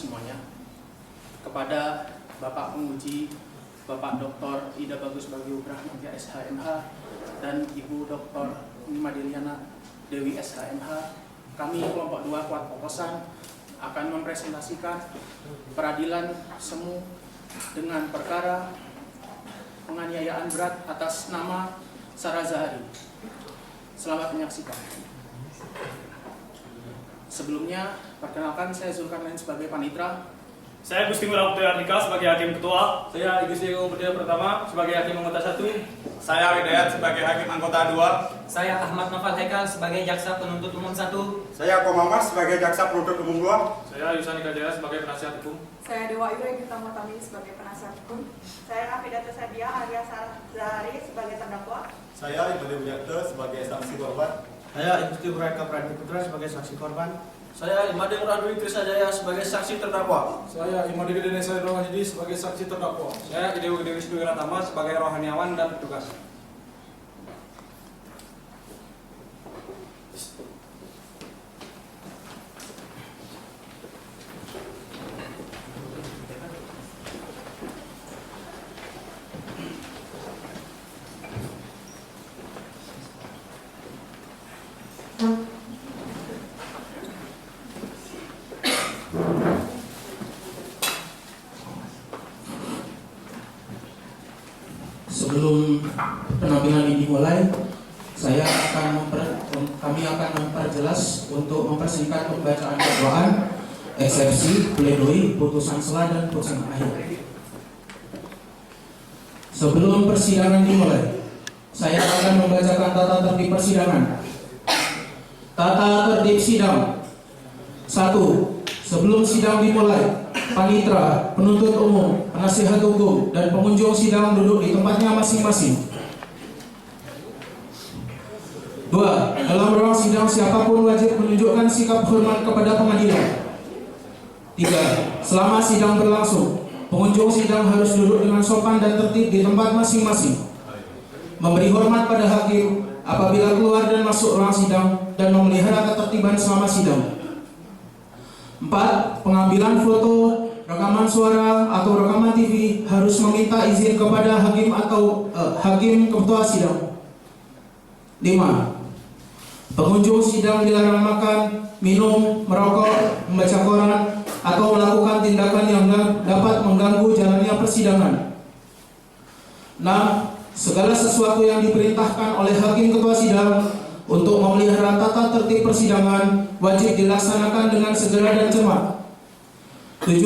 semuanya. Kepada Bapak Penguji, Bapak Dr. Ida Bagus Bagio Brahmanja SHMH dan Ibu Dr. Madeliana Dewi SHMH, kami kelompok 2 Kuat Kokosan akan mempresentasikan peradilan semu dengan perkara penganiayaan berat atas nama Sarah Zahari. Selamat menyaksikan. Sebelumnya, perkenalkan saya Zulkarnain sebagai panitra. Saya Gusti Ngurah Putri Ardika sebagai Hakim Ketua. Saya Igusti Putri Pertama sebagai Hakim Anggota 1. Saya Hidayat sebagai Hakim Anggota 2. Saya Ahmad Noval Haikal sebagai Jaksa Penuntut Umum 1. Saya Komamas sebagai Jaksa Penuntut Umum 2. Saya Yusani Kajaya sebagai penasihat hukum. Saya Dewa Ibu Yudhita Mutami sebagai penasihat hukum. Saya Rafidatu Sadia alias Sarah Zahari sebagai terdakwa. Saya Ibu Wijakto sebagai saksi korban. Saya Igusti Buraika Pradi Putra sebagai saksi korban. Saya Imade Muradu Krisajaya sebagai saksi terdakwa. Saya Imade Denesa Rohani sebagai saksi terdakwa. Saya Idewi Dewi Wiratama sebagai rohaniawan dan petugas. Sebelum penampilan ini dimulai, kami akan memperjelas untuk mempersingkat pembacaan dakwaan, eksepsi, pledoi, putusan sela dan putusan akhir. Sebelum persidangan dimulai, saya akan membacakan tata tertib persidangan. Tata tertib sidang. 1. Sebelum sidang dimulai, panitera, penuntut umum, penasihat hukum, dan pengunjung sidang duduk di tempatnya masing-masing. 2. Dalam ruang sidang siapapun wajib menunjukkan sikap hormat kepada pengadilan. 3. Selama sidang berlangsung, pengunjung sidang harus duduk dengan sopan dan tertib di tempat masing-masing. Memberi hormat pada hakim apabila keluar dan masuk ruang sidang dan memelihara ketertiban selama sidang. 4. Pengambilan foto, rekaman suara atau rekaman TV harus meminta izin kepada hakim atau hakim ketua sidang. 5. Pengunjung sidang dilarang makan, minum, merokok, membaca koran, atau melakukan tindakan yang dapat mengganggu jalannya persidangan. 6. Segala sesuatu yang diperintahkan oleh hakim ketua sidang untuk memelihara tata tertib persidangan wajib dilaksanakan dengan segera dan cermat. 7.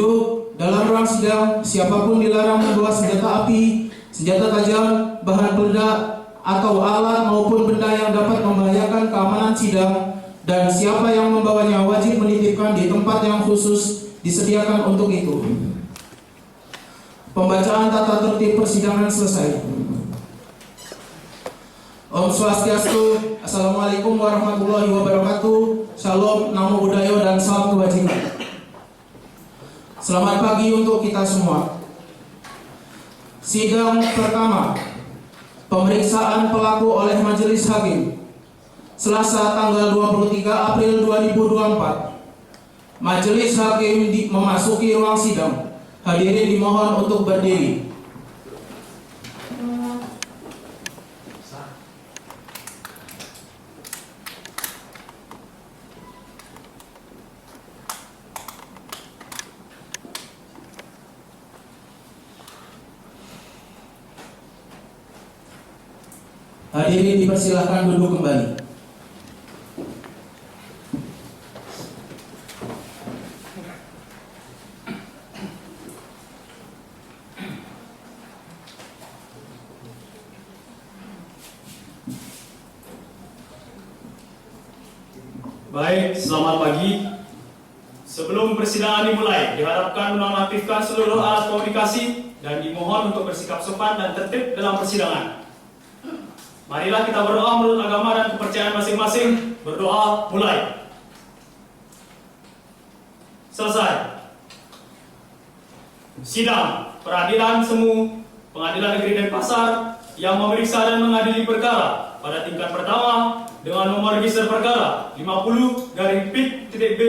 Dalam ruang sidang, siapapun dilarang membawa senjata api, senjata tajam, bahan peledak, atau alat maupun benda yang dapat membahayakan keamanan sidang, dan siapa yang membawanya wajib menitipkan di tempat yang khusus disediakan untuk itu. Pembacaan tata tertib persidangan selesai. Om Swastiastu, Assalamualaikum warahmatullahi wabarakatuh. Shalom, Namo Buddhaya, dan salam kebajikan. Selamat pagi untuk kita semua. Sidang pertama, pemeriksaan pelaku oleh Majelis Hakim. Selasa tanggal 23 April 2024. Majelis Hakim memasuki ruang sidang. Hadirin dimohon untuk berdiri. Hadirin dipersilahkan duduk kembali. Baik, selamat pagi. Sebelum persidangan dimulai, diharapkan menonaktifkan seluruh alat komunikasi dan dimohon untuk bersikap sopan dan tertib dalam persidangan. Marilah kita berdoa menurut agama dan kepercayaan masing-masing. Berdoa, mulai. Selesai. Sidang Peradilan Semu Pengadilan Negeri Denpasar yang memeriksa dan mengadili perkara pada tingkat pertama dengan nomor register perkara 50/Pik.B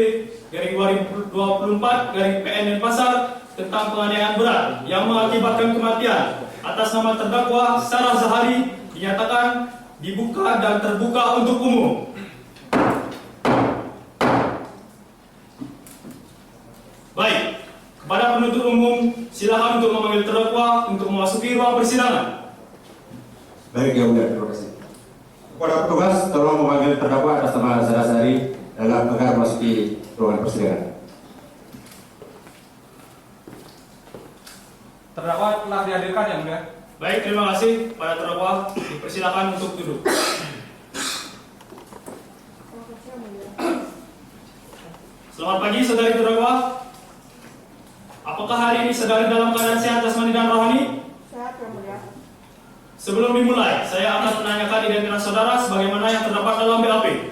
2024/PN Denpasar tentang penganiayaan berat yang mengakibatkan kematian atas nama terdakwa Sarah Zahari dinyatakan dibuka dan terbuka untuk umum. Baik, kepada penuntut umum silakan untuk memanggil terdakwa untuk memasuki ruang persidangan. Baik, yang mulia, terima kasih. Kepada petugas, tolong memanggil terdakwa atas nama Sarah Zahari dalam agar memasuki ruangan persidangan. Terdakwa telah dihadirkan yang mulia. Baik, terima kasih. Para terdakwa dipersilakan untuk duduk. Selamat pagi, saudari terdakwa. Apakah hari ini saudari dalam keadaan sehat jasmani dan rohani? Sehat yang mulia. Sebelum dimulai, saya akan menanyakan identitas saudara sebagaimana yang terdapat dalam BAP.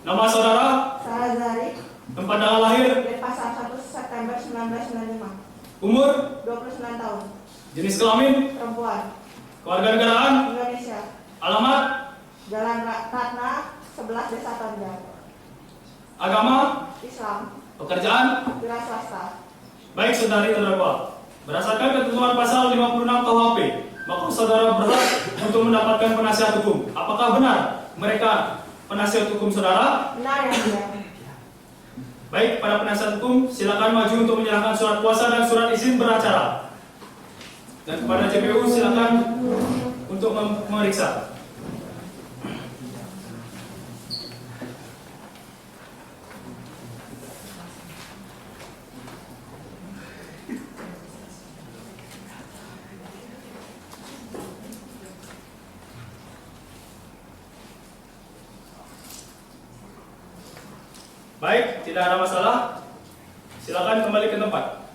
Nama saudara, Sarah Zahari, tempat tanggal lahir, Denpasar 1 September 1995, umur, 29 tahun, jenis kelamin, perempuan, kewarganegaraan, Indonesia, alamat, Jalan Ratna 11 Desa Tonja, agama, Islam, pekerjaan. wira swasta. Baik, saudari terdakwa. Berdasarkan ketentuan pasal 56 KUHP, maka saudara berhak untuk mendapatkan penasihat hukum. Apakah benar mereka penasihat hukum saudara? Benar yang mulia. Baik, para penasihat hukum silakan maju untuk menyerahkan surat kuasa dan surat izin beracara. Dan kepada JPU silakan untuk memeriksa. Baik, tidak ada masalah. Silakan kembali ke tempat.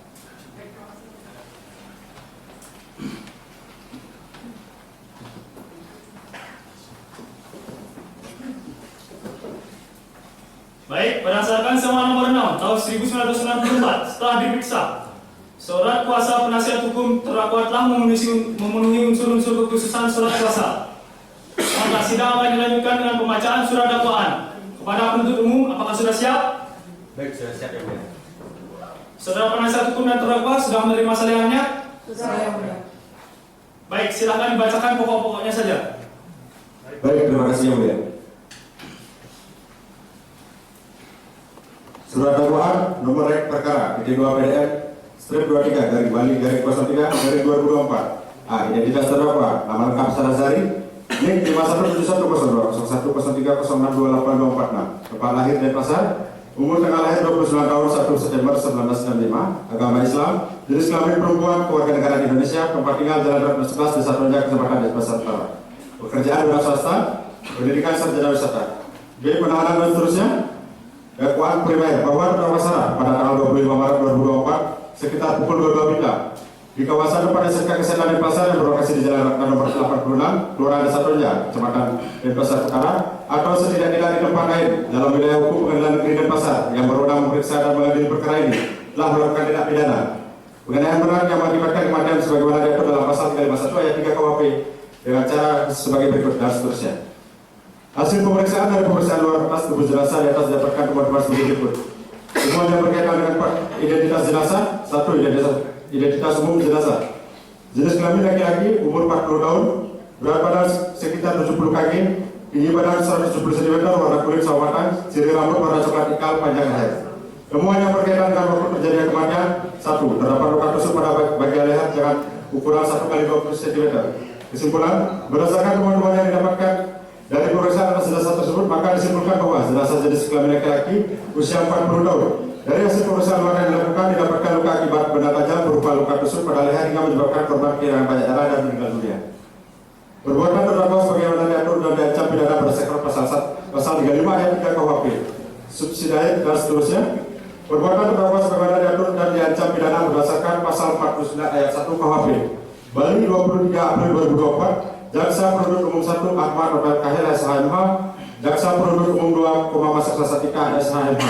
Baik, berdasarkan Sewa Nomor 6 Tahun 1994 setelah diperiksa, surat kuasa penasihat hukum terdakwa telah memenuhi unsur-unsur kekhususan surat kuasa. Maka sidang akan dilanjutkan dengan pembacaan surat dakwaan. Kepada penuntut umum, apakah sudah siap? Baik, sudah siap yang mulia. Saudara penasihat hukum dan terdakwa sudah menerima saliannya? Sudah yang mulia. Baik, silakan dibacakan pokok-pokoknya saja. Baik, terima kasih yang mulia. Surat dakwaan nomor rek perkara PT2 PDN strip 23 dari Bali garis 03 dari 2024. A. Identitas terdakwa, nama lengkap Sarah Zahari, NIK 517102062824, tempat lahir Denpasar, umur tanggal lahir 29 tahun 1 September 1995, agama Islam, jenis kelamin perempuan, kewarganegaraan Indonesia, tempat tinggal Jalan Ratna 11 Desa Tonja, Kecamatan Denpasar Utara. Pekerjaan wira swasta, pendidikan sarjana wisata. B. Penahanan dan seterusnya. Dakwaan primer bahwa terdakwa Sarah pada tanggal 25 Maret 2024 sekitar pukul 22 WIB di kawasan depan SMK Kesehatan Denpasar yang berlokasi di Jalan Ratna nomor 86, Kelurahan Desa Tonja, Kecamatan Denpasar Utara, atau setidak-tidaknya di tempat lain dalam wilayah hukum Pengadilan Negeri Denpasar yang berwenang memeriksa dan mengadili perkara ini telah melakukan tindak pidana penganiayaan berat yang mengakibatkan kematian sebagaimana diatur dalam pasal 351 ayat 3 KUHP dengan cara sebagai berikut dan seterusnya. Hasil pemeriksaan dari pemeriksaan luar atas tubuh jenazah di atas didapatkan temuan sebagai berikut. Semua yang berkaitan dengan identitas jenazah. 1. Identitas umum jenazah. Jenis kelamin laki-laki, umur 40 tahun, berat badan sekitar 70 kg, tinggi badan 170 cm, warna kulit sawo matang, ciri rambut warna coklat ikal, panjang leher. Temuan yang berkaitan dengan waktu terjadinya kematian. 1. Terdapat luka tusuk pada bagian leher dengan ukuran 1x20 cm. Kesimpulan, berdasarkan temuan-temuan yang didapatkan dari pemeriksaan atas jenazah tersebut, maka disimpulkan bahwa jenazah jenis kelamin laki-laki usia 40 tahun. Dari hasil pemeriksaan luar yang dilakukan, didapatkan luka akibat benda tajam berupa luka tusuk pada leher hingga menyebabkan korban kehilangan banyak darah dan meninggal dunia. Perbuatan terdakwa sebagaimana diatur dan diancam pidana berdasarkan pasal 35 ayat 3 KUHP, subsidiary dan seterusnya. Perbuatan terdakwa sebagaimana diatur dan diancam pidana berdasarkan pasal 49 ayat 1 KUHP. Bali 23 April 2024. Jaksa Penuntut Umum 1 Ahmad Nobel Kahil SHMH, Jaksa Penuntut Umum 2 Komamasak Sasatika SHMH.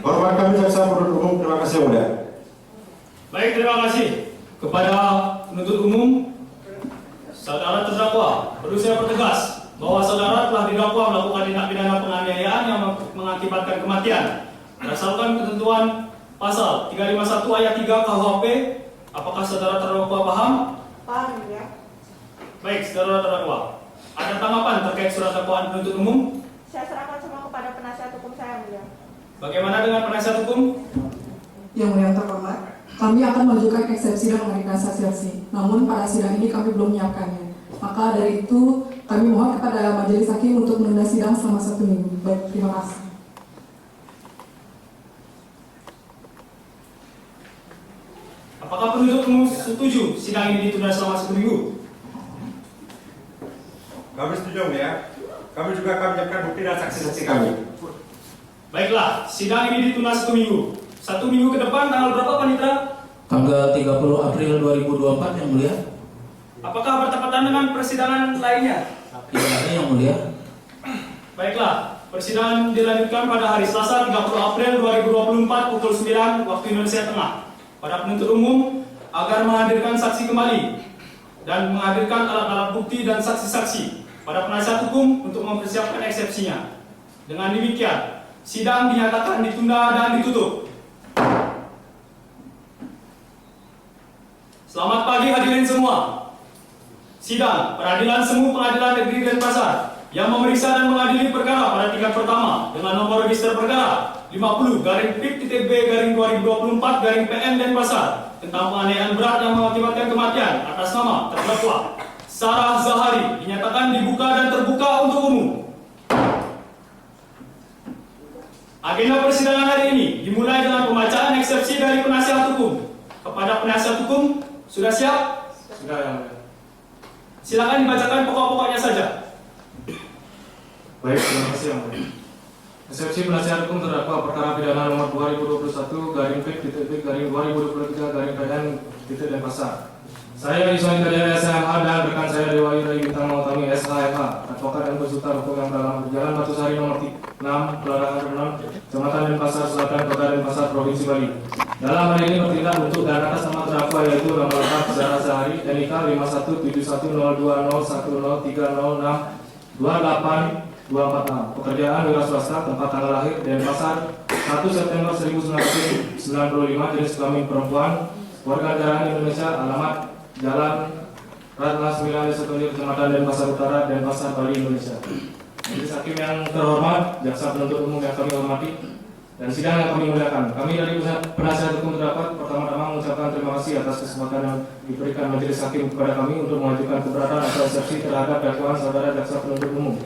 Hormat kami Jaksa Penuntut Umum, terima kasih mulia. Baik, terima kasih kepada penuntut umum. Saudara terdakwa, perlu saya pertegas bahwa saudara telah didakwa melakukan tindak pidana penganiayaan yang mengakibatkan kematian berdasarkan ketentuan pasal 351 ayat 3 KUHP, apakah saudara terdakwa paham? Paham yang mulia. Baik, saudara terdakwa. Ada tanggapan terkait surat dakwaan penuntut umum? Saya serahkan semua kepada penasihat hukum saya yang mulia. Bagaimana dengan penasihat hukum? Yang mulia terhormat, kami akan mengajukan eksepsi dan memberikan saksi. Namun pada sidang ini kami belum menyiapkannya. Maka dari itu kami mohon kepada majelis hakim untuk menunda sidang selama 1 minggu. Baik, terima kasih. Apakah penuntut umum setuju sidang ini ditunda selama 1 minggu? Kami setuju ya. Kami juga akan menyiapkan bukti dan saksi-saksi kami. Baiklah, sidang ini ditunda 1 minggu. 1 minggu ke depan tanggal berapa, Panitra? Tanggal 30 April 2024 yang mulia. Apakah bertepatan dengan persidangan lainnya? Tidak ada yang mulia. Baiklah, persidangan dilanjutkan pada hari Selasa 30 April 2024 pukul 9 waktu Indonesia Tengah. Pada penuntut umum agar menghadirkan saksi kembali dan menghadirkan alat-alat bukti dan saksi-saksi. Pada penasihat hukum untuk mempersiapkan eksepsinya. Dengan demikian, sidang dinyatakan ditunda dan ditutup. Selamat pagi hadirin semua. Sidang Peradilan Semu Pengadilan Negeri Denpasar yang memeriksa dan mengadili perkara pada tingkat pertama dengan nomor register perkara 50/PIT/2024/PN Denpasar tentang penganiayaan berat yang mengakibatkan kematian atas nama terdakwa Sarah Zahari dinyatakan dibuka dan terbuka untuk umum. Agenda persidangan hari ini dimulai dengan pembacaan eksepsi dari penasihat hukum. Kepada penasihat hukum, sudah siap? Sudah yang mulia. Silakan dibacakan pokok-pokoknya saja. Baik, terima kasih yang mulia. Eksepsi penasihat hukum terdakwa perkara pidana nomor 2021-PIT-2023-2023-PN Denpasar. Saya Iswan Kadya SMH dan rekan saya Dewa Ira Bintang Mautami SHFH, advokat dan konsultan hukum yang beralamat di Jalan Batu Sari nomor 6, Kelurahan Renang, Kecamatan Denpasar Selatan, Kota Denpasar, Provinsi Bali. Dalam hal ini bertindak untuk dan atas nama terdakwa yaitu nama lengkap Sarah Zahari, NIK 5171020103062824, pekerjaan wira swasta, tempat tanggal lahir Denpasar 1 September 1995, jenis kelamin perempuan, warga negara Indonesia, alamat Jalan Ratna 9 Desa Tonjol, Kecamatan Denpasar Utara, Denpasar, Bali, Indonesia. Majelis hakim yang terhormat, jaksa penuntut umum yang kami hormati, dan sidang yang kami muliakan. Kami dari penasihat hukum terdakwa pertama-tama mengucapkan terima kasih atas kesempatan yang diberikan majelis hakim kepada kami untuk mengajukan keberatan atau eksepsi terhadap dakwaan saudara jaksa penuntut umum.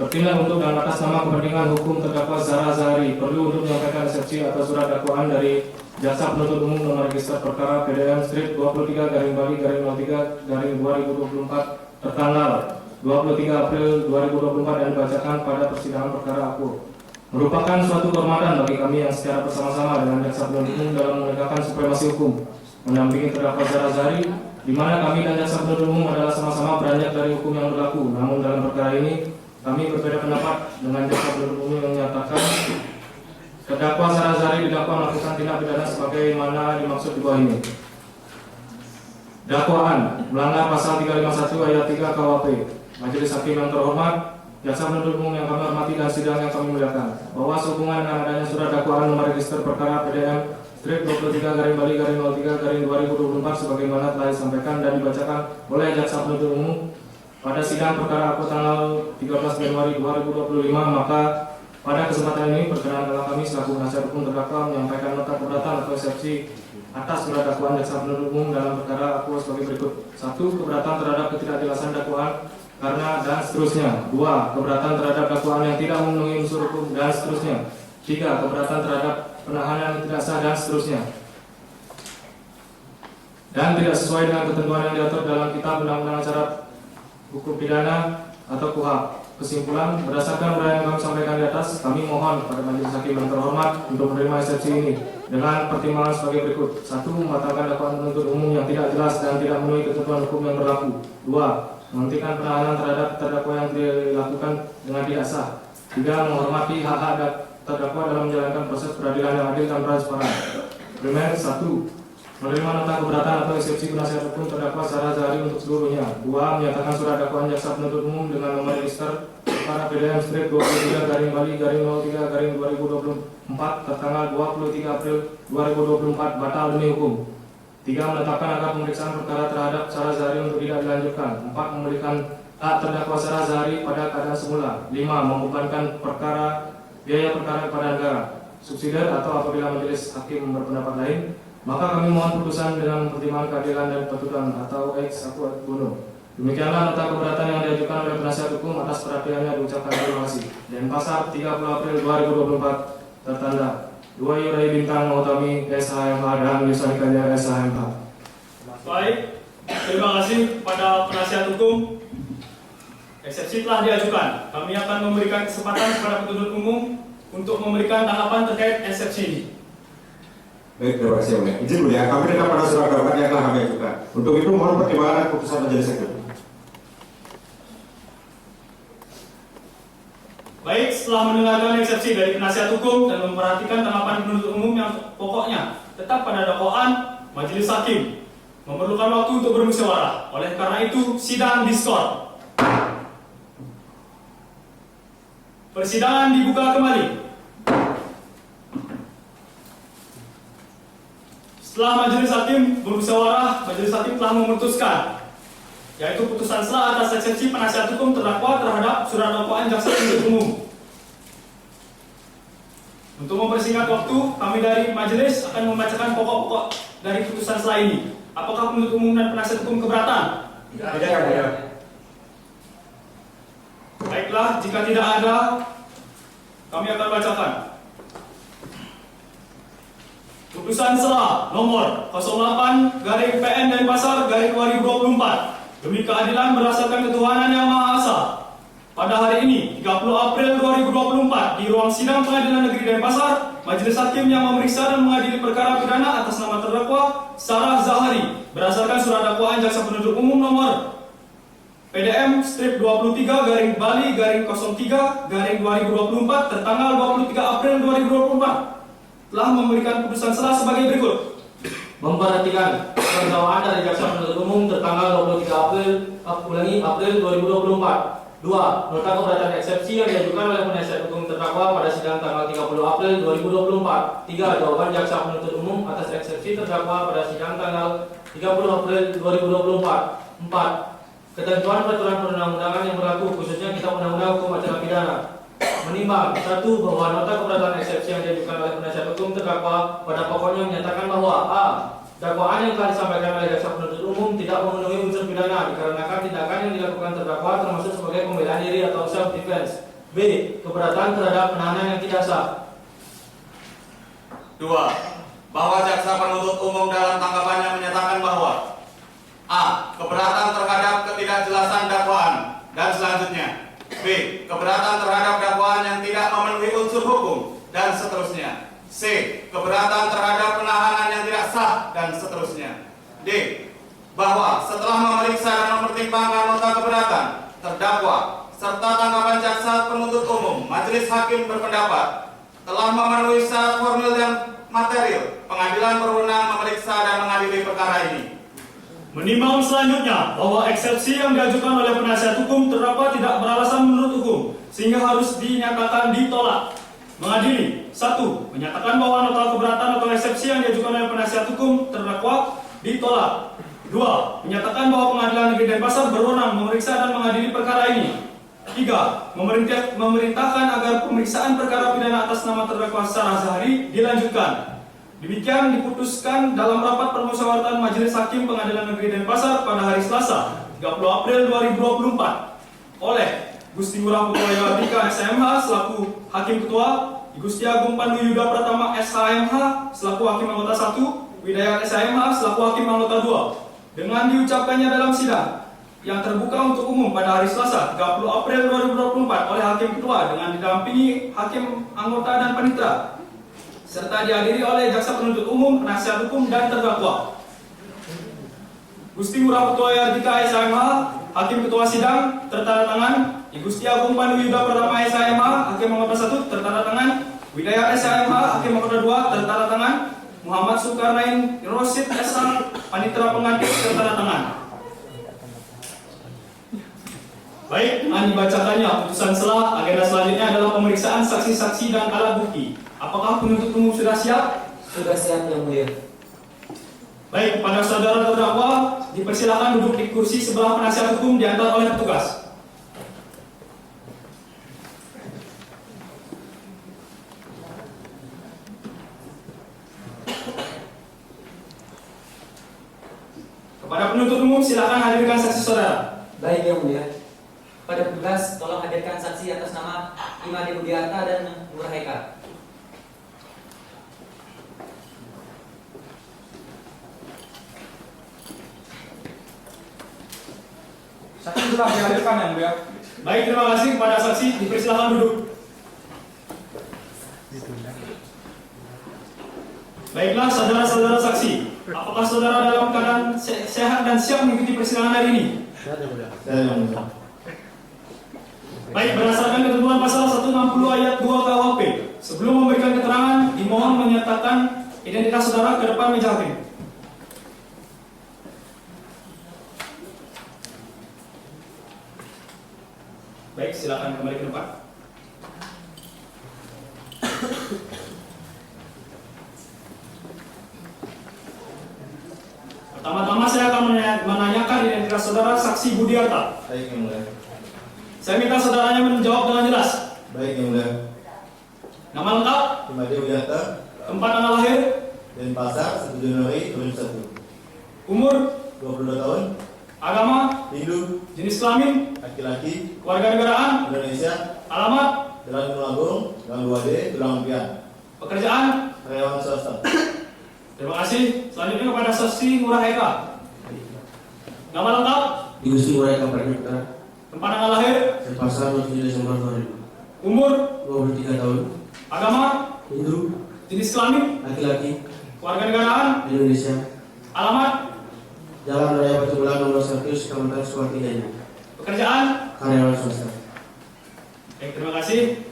Bertindak untuk dan atas nama kepentingan hukum terdakwa Sarah Zahari perlu untuk menyampaikan eksepsi atau surat dakwaan dari jaksa penuntut umum nomor register perkara PDM Strip 23/Bali/03/2024 tertanggal 23 April 2024 dan dibacakan pada persidangan perkara aku. Merupakan suatu kehormatan bagi kami yang secara bersama-sama dengan jaksa penuntut umum dalam menegakkan supremasi hukum, mendampingi terdakwa Sarah Zahari, di mana kami dan jaksa penuntut umum adalah sama-sama beranjak dari hukum yang berlaku. Namun dalam perkara ini kami berbeda pendapat dengan jaksa penuntut umum yang menyatakan terdakwa Sarah Zahari didakwa melakukan tindak pidana sebagaimana dimaksud di bawah ini. Dakwaan melanggar pasal 351 ayat 3 KUHP. Majelis hakim yang terhormat, jaksa penuntut umum yang kami hormati dan sidang yang kami muliakan, bahwa sehubungan dengan adanya surat dakwaan nomor register perkara PDM Strip 23/Bali/03/2024 sebagaimana telah disampaikan dan dibacakan oleh jaksa penuntut umum pada sidang perkara aku tanggal 13 Januari 2025, maka pada kesempatan ini perkenankanlah kami selaku penasihat hukum terdakwa menyampaikan nota keberatan atau eksepsi atas surat dakwaan jaksa penuntut umum dalam perkara aku sebagai berikut. 1. Keberatan terhadap ketidakjelasan dakwaan karena dan seterusnya. 2. Keberatan terhadap dakwaan yang tidak memenuhi unsur hukum dan seterusnya. 3. Keberatan terhadap penahanan yang tidak sah dan seterusnya, dan tidak sesuai dengan ketentuan yang diatur dalam Kitab Undang-Undang Acara Hukum Pidana atau KUHP. Kesimpulan, berdasarkan uraian yang kami sampaikan di atas, kami mohon kepada majelis hakim yang terhormat untuk menerima eksepsi ini dengan pertimbangan sebagai berikut. 1. Membatalkan dakwaan penuntut umum yang tidak jelas dan tidak memenuhi ketentuan hukum yang berlaku. 2. Menghentikan penahanan terhadap terdakwa yang dilakukan dengan tidak sah. 3. Menghormati hak-hak terdakwa dalam menjalankan proses peradilan yang adil dan transparan. Primer 1. Menerima nota keberatan atau eksepsi penasihat hukum terdakwa Sarah Zahari untuk seluruhnya. 2. Menyatakan surat dakwaan jaksa penuntut umum dengan nomor register perkara PDM strip 23/Bali/03/2024 tertanggal 23 April 2024 batal demi hukum. 3. Menetapkan agar pemeriksaan perkara terhadap Sarah Zahari untuk tidak dilanjutkan. 4. Memberikan hak terdakwa Sarah Zahari pada keadaan semula. 5. Membebankan biaya perkara kepada negara, subsidiar atau apabila majelis hakim berpendapat lain, maka kami mohon putusan dengan pertimbangan keadilan dan tuntutan atau ex aequo bono. Demikianlah nota keberatan yang diajukan oleh penasihat hukum. Atas perhatiannya diucapkan terima kasih. Denpasar 30 April 2024 tertanda 2 Yurai Bintang Utami SHMH dan Yusani Kajar SHMH. Baik, terima kasih kepada penasihat hukum. Eksepsi telah diajukan. Kami akan memberikan kesempatan kepada penuntut umum untuk memberikan tanggapan terkait eksepsi ini. Baik, terima kasih Mulia. Izin Mulia, kami dengar pada surat dakwaan yang telah kami ajukan. Untuk itu mohon pertimbangan putusan majelis hakim. Baik, setelah mendengarkan eksepsi dari penasihat hukum dan memperhatikan tanggapan penuntut umum yang pokoknya tetap pada dakwaan, majelis hakim memerlukan waktu untuk bermusyawarah. Oleh karena itu, sidang diskors. Persidangan dibuka kembali. Setelah majelis hakim bermusyawarah, majelis hakim telah memutuskan, yaitu putusan sela atas eksepsi penasihat hukum terdakwa terhadap surat dakwaan jaksa penuntut umum. Untuk mempersingkat waktu, kami dari majelis akan membacakan pokok-pokok dari putusan sela ini. Apakah penuntut umum dan penasihat hukum keberatan? Tidak. Baiklah, jika tidak ada, kami akan bacakan. Putusan sela nomor 08/PN Denpasar/2024 demi keadilan berdasarkan ketuhanan yang Maha Esa. Pada hari ini, 30 April 2024, di ruang sidang Pengadilan Negeri Denpasar, majelis hakim yang memeriksa dan mengadili perkara pidana atas nama terdakwa Sarah Zahari berdasarkan surat dakwaan jaksa penuntut umum nomor PDM strip 23/Bali/03/2024 tertanggal 23 April 2024 telah memberikan putusan sela sebagai berikut. Memperhatikan dakwaan dari jaksa penuntut umum tertanggal 23 April 2024. 2. Nota keberatan eksepsi yang diajukan oleh penasihat hukum terdakwa pada sidang tanggal 30 April 2024. 3. Jawaban jaksa penuntut umum atas eksepsi terdakwa pada sidang tanggal 30 April 2024. 4. Ketentuan peraturan perundang-undangan yang berlaku, khususnya Kitab Undang-Undang Hukum Acara Pidana. Menimbang 1. Bahwa nota keberatan eksepsi yang diajukan oleh penasihat hukum terdakwa pada pokoknya menyatakan bahwa a. Dakwaan yang telah disampaikan oleh jaksa penuntut umum tidak memenuhi unsur pidana dikarenakan tindakan yang dilakukan terdakwa termasuk sebagai pembelaan diri atau self defense. B. Keberatan terhadap penahanan yang tidak sah. 2. Bahwa jaksa penuntut umum dalam tanggapannya menyatakan bahwa a. Keberatan terhadap ketidakjelasan dakwaan dan selanjutnya. B. Keberatan terhadap dakwaan yang tidak memenuhi unsur hukum dan seterusnya. C. Keberatan terhadap penahanan yang tidak sah dan seterusnya. D. Bahwa setelah memeriksa dan mempertimbangkan nota keberatan terdakwa serta tanggapan jaksa penuntut umum, majelis hakim berpendapat telah memenuhi syarat formil dan material, pengadilan berwenang memeriksa dan mengadili perkara ini. Menimbang selanjutnya bahwa eksepsi yang diajukan oleh penasihat hukum terdakwa tidak beralasan menurut hukum sehingga harus dinyatakan ditolak. Mengadili 1. Menyatakan bahwa nota keberatan atau eksepsi yang diajukan oleh penasihat hukum terdakwa ditolak. 2. Menyatakan bahwa Pengadilan Negeri Denpasar berwenang memeriksa dan mengadili perkara ini. 3. Memerintahkan agar pemeriksaan perkara pidana atas nama terdakwa Sarah Zahari dilanjutkan. Demikian diputuskan dalam rapat permusyawaratan Majelis Hakim Pengadilan Negeri Denpasar pada hari Selasa 30 April 2024 oleh Gusti Ngurah Putoyo Dika SHMH selaku Hakim Ketua, Gusti Agung Pandu Yuda Pratama SHMH selaku Hakim Anggota 1, Widayat SHMH selaku Hakim Anggota 2. Dengan diucapkannya dalam sidang yang terbuka untuk umum pada hari Selasa 30 April 2024 oleh Hakim Ketua dengan didampingi Hakim Anggota dan Panitera serta dihadiri oleh jaksa penuntut umum, penasihat hukum dan terdakwa. Gusti Ngurah Putoyo Dika SHMH Hakim Ketua Sidang tertanda tangan, Gusti Agung Pandu Yuda Pratama SHMH Hakim Anggota 1 tertanda tangan, Widayat SHMH Hakim Anggota 2 tertanda tangan, Muhammad Sukarnain Rosid SH Panitera Pengantin tertanda tangan. Baik, dengan dibacakannya putusan selah, agenda selanjutnya adalah pemeriksaan saksi-saksi dan alat bukti. Apakah penuntut umum sudah siap? Sudah siap Yang Mulia. Baik, kepada saudara terdakwa dipersilakan duduk di kursi sebelah penasihat hukum diantar oleh petugas. Kepada penuntut umum silakan hadirkan saksi saudara. Baik Yang Mulia. Pada petugas, tolong hadirkan saksi atas nama Imade Budiarta dan Nur Haikal. Saksi telah dihadirkan Yang Mulia. Baik, terima kasih kepada saksi, dipersilakan duduk. Baiklah, saudara-saudara saksi, apakah saudara dalam keadaan sehat dan siap mengikuti persidangan hari ini? Saya Yang Mulia. Baik, berdasarkan ketentuan pasal 160 ayat 2 KUHP, sebelum memberikan keterangan, dimohon menyatakan identitas saudara ke depan meja hakim. Baik, silakan kembali ke depan. Pertama-tama saya akan menanyakan identitas saudara saksi Budiarta. Baik Yang Mulia. Saya minta saudaranya menjawab dengan jelas. Baik Yang Mulia. Nama lengkap, Imade Budiarta, tempat tanggal lahir, Denpasar, 1 Januari 2001. umur, 22 tahun, agama, Hindu, jenis kelamin, laki-laki, kewarganegaraan, Indonesia, alamat, Jalan Tulungagung, Gang 2D, Tulang Impian, pekerjaan. karyawan swasta. Terima kasih. Selanjutnya kepada saksi Ngurah Eka. Nama lengkap, Igusti Ngurah Eka Pradip Putra, tempat tanggal lahir, Denpasar, 27 Desember 2000. umur, 23 tahun, agama, Hindu, jenis kelamin, laki-laki, kewarganegaraan, Indonesia, alamat, Jalan Raya Batu Belah nomor 1, Kecamatan Suwatiganya, pekerjaan. karyawan swasta. Baik, terima kasih.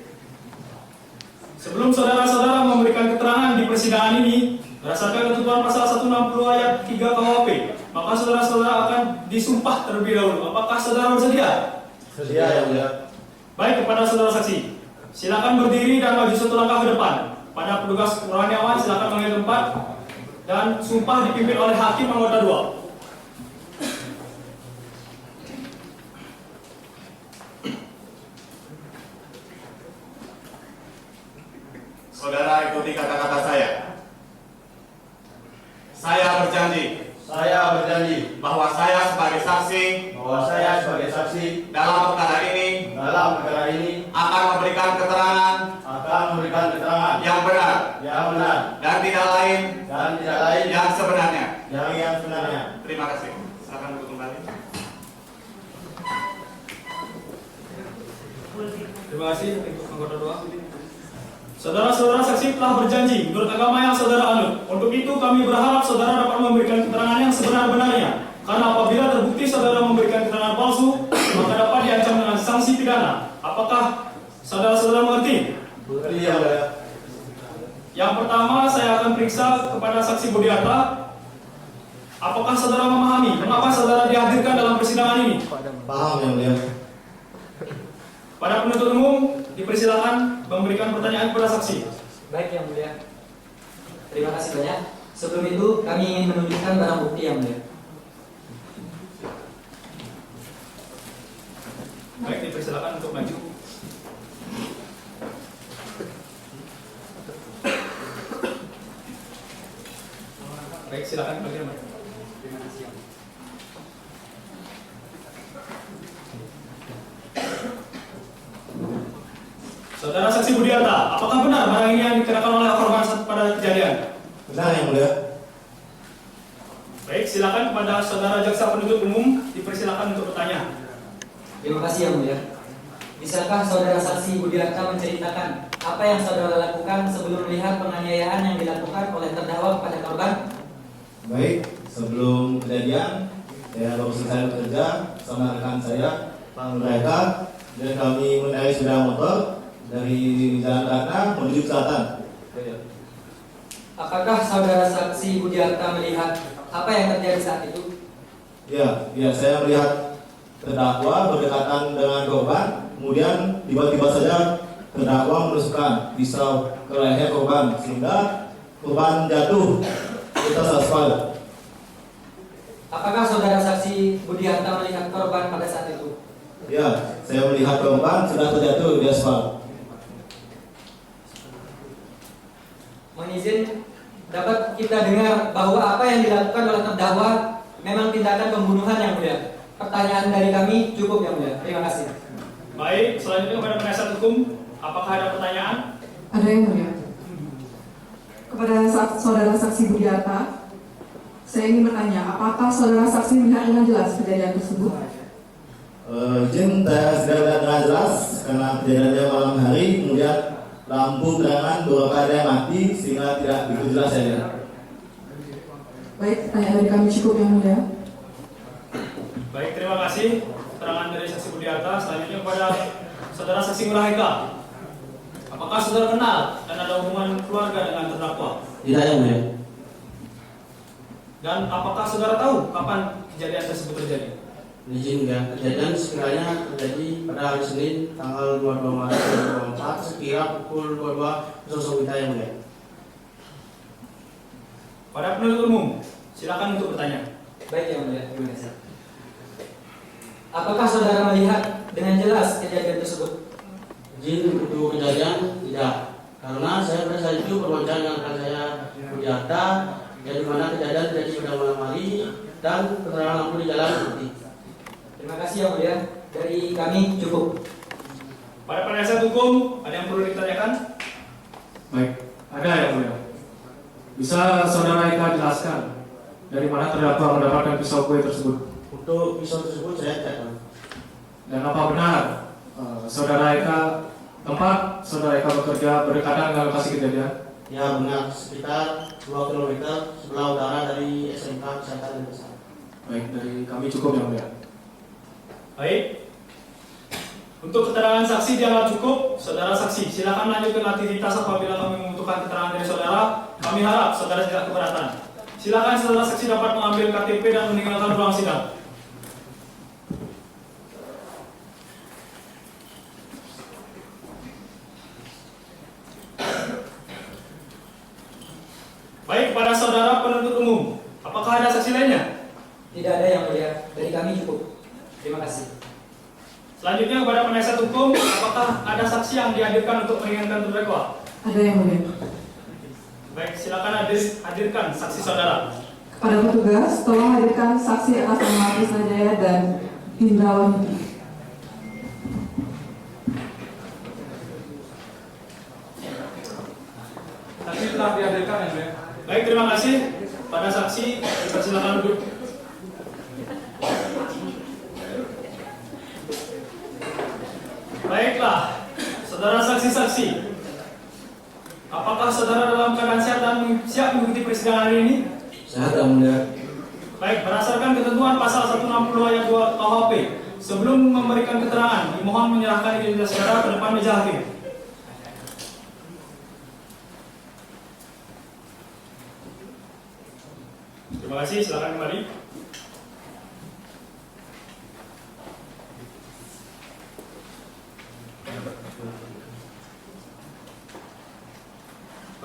Sebelum saudara-saudara memberikan keterangan di persidangan ini, berdasarkan ketentuan pasal 160 ayat 3 KUHP, maka saudara-saudara akan disumpah terlebih dahulu. Apakah saudara bersedia? Sedia Yang Mulia. Baik, kepada saudara saksi, silakan berdiri dan maju satu langkah ke depan. Pada petugas kerohaniawan silakan mengambil tempat dan sumpah dipimpin oleh hakim anggota 2. Saudara ikuti kata-kata saya. Saya berjanji Saya berjanji bahwa saya sebagai saksi bahwa saya sebagai saksi dalam perkara ini dalam perkara ini akan memberikan keterangan yang benar dan tidak lain yang sebenarnya. yang sebenarnya. Terima kasih. Silakan duduk kembali. Terima kasih untuk anggota 2. Saudara-saudara saksi telah berjanji menurut agama yang saudara anut. Untuk itu kami berharap saudara dapat memberikan keterangan yang sebenar-benarnya. Karena apabila terbukti saudara memberikan keterangan palsu, maka dapat diancam dengan sanksi pidana. Apakah saudara-saudara mengerti? Mengerti Yang Mulia. Yang pertama saya akan periksa kepada saksi Budiarta. Apakah saudara memahami mengapa saudara dihadirkan dalam persidangan ini? Paham Yang Mulia. Pada penuntut umum dipersilakan memberikan pertanyaan kepada saksi. Baik Yang Mulia. Terima kasih banyak. Sebelum itu kami ingin menunjukkan barang bukti Yang Mulia. Baik, dipersilakan untuk maju. Baik, silakan bagian maju. Terima kasih. Saudara saksi Budiarta, apakah benar barang ini yang dikenakan oleh korban pada kejadian? Benar Yang Mulia. Baik, silakan kepada saudara jaksa penuntut umum dipersilakan untuk bertanya. Terima kasih Yang Mulia. Bisakah saudara saksi Budiarta menceritakan apa yang saudara lakukan sebelum melihat penganiayaan yang dilakukan oleh terdakwa kepada korban? Baik, sebelum kejadian saya baru selesai bekerja sama rekan saya Pak Nureka, dan kami menaiki sepeda motor dari Jalan Ratna menuju ke selatan. Apakah saudara saksi Budiarta melihat apa yang terjadi saat itu? Ya, saya melihat terdakwa berdekatan dengan korban, kemudian tiba-tiba saja terdakwa menusukkan pisau ke leher korban sehingga korban jatuh di atas aspal. Apakah saudara saksi Budi Harta melihat korban pada saat itu? Ya, saya melihat korban sudah terjatuh di aspal. Mohon izin, dapat kita dengar bahwa apa yang dilakukan oleh terdakwa memang tindakan pembunuhan yang mulia. Pertanyaan dari kami cukup yang mulia. Terima kasih. Baik, selanjutnya kepada penasihat hukum, apakah ada pertanyaan? Ada yang mulia. Kepada saudara saksi Budi Harta, saya ingin bertanya, apakah saudara saksi melihat dengan jelas kejadian tersebut? Izin, saya sudah melihat dengan jelas karena kejadiannya malam hari, kemudian lampu gerangan beberapa ada yang mati sehingga tidak begitu jelas saya lihat. Baik, pertanyaan dari kami cukup yang mulia. Baik, terima kasih keterangan dari saksi Budi Harta. Selanjutnya kepada saudara saksi Murahika, apakah saudara kenal dan ada hubungan keluarga dengan terdakwa? Tidak yang mulia. Dan apakah saudara tahu kapan kejadian tersebut terjadi? Izin ya, kejadian sekiranya terjadi pada hari Senin tanggal 22 Maret 2024 sekira pukul 22.00 yang mulia. Pada penuntut umum, silakan untuk bertanya. Baik yang mulia, terima kasih. Apakah saudara melihat dengan jelas kejadian tersebut? Izin untuk kejadian tidak, karena saya pada saat itu berbincang dengan rekan saya Budi Harta, yang dimana kejadian terjadi pada malam hari dan penerangan lampu di jalan mati. Terima kasih yang mulia. Dari kami cukup. Pada penasihat hukum, ada yang perlu ditanyakan? Baik, ada yang mulia. Bisa saudara Eka jelaskan dari mana terdakwa mendapatkan pisau kue tersebut? Untuk pisau tersebut saya tidak tahu. Dan apa benar saudara Eka, tempat saudara Eka bekerja berdekatan dengan lokasi kejadian? Ya benar, sekitar 2 km sebelah utara dari SMK Kesehatan Indonesia. Baik, dari kami cukup yang mulia. Baik. Untuk keterangan saksi dianggap cukup, saudara saksi silakan lanjutkan aktivitas apabila kami membutuhkan keterangan dari saudara. Kami harap saudara tidak keberatan. Silakan saudara saksi dapat mengambil KTP dan meninggalkan ruang sidang. Baik, pada saudara penuntut umum, apakah ada saksi lainnya? Tidak ada yang mulia. Dari kami cukup. Terima kasih. Selanjutnya kepada penasihat hukum, apakah ada saksi yang dihadirkan untuk meringankan terdakwa? Ada yang mulia. Baik, silakan hadirkan saksi saudara. Kepada petugas, tolong hadirkan saksi atas nama Krisna Jaya dan Indra Wahyudi. Saksi telah dihadirkan yang mulia. Baik, terima kasih. Pada saksi, dipersilakan duduk. Baiklah, saudara saksi-saksi, apakah saudara dalam keadaan sehat dan siap mengikuti persidangan hari ini? Sehat yang mulia. Baik, berdasarkan ketentuan pasal 160 ayat 2 KUHP, sebelum memberikan keterangan, dimohon menyerahkan identitas saudara ke depan meja hakim. Terima kasih, silakan kembali.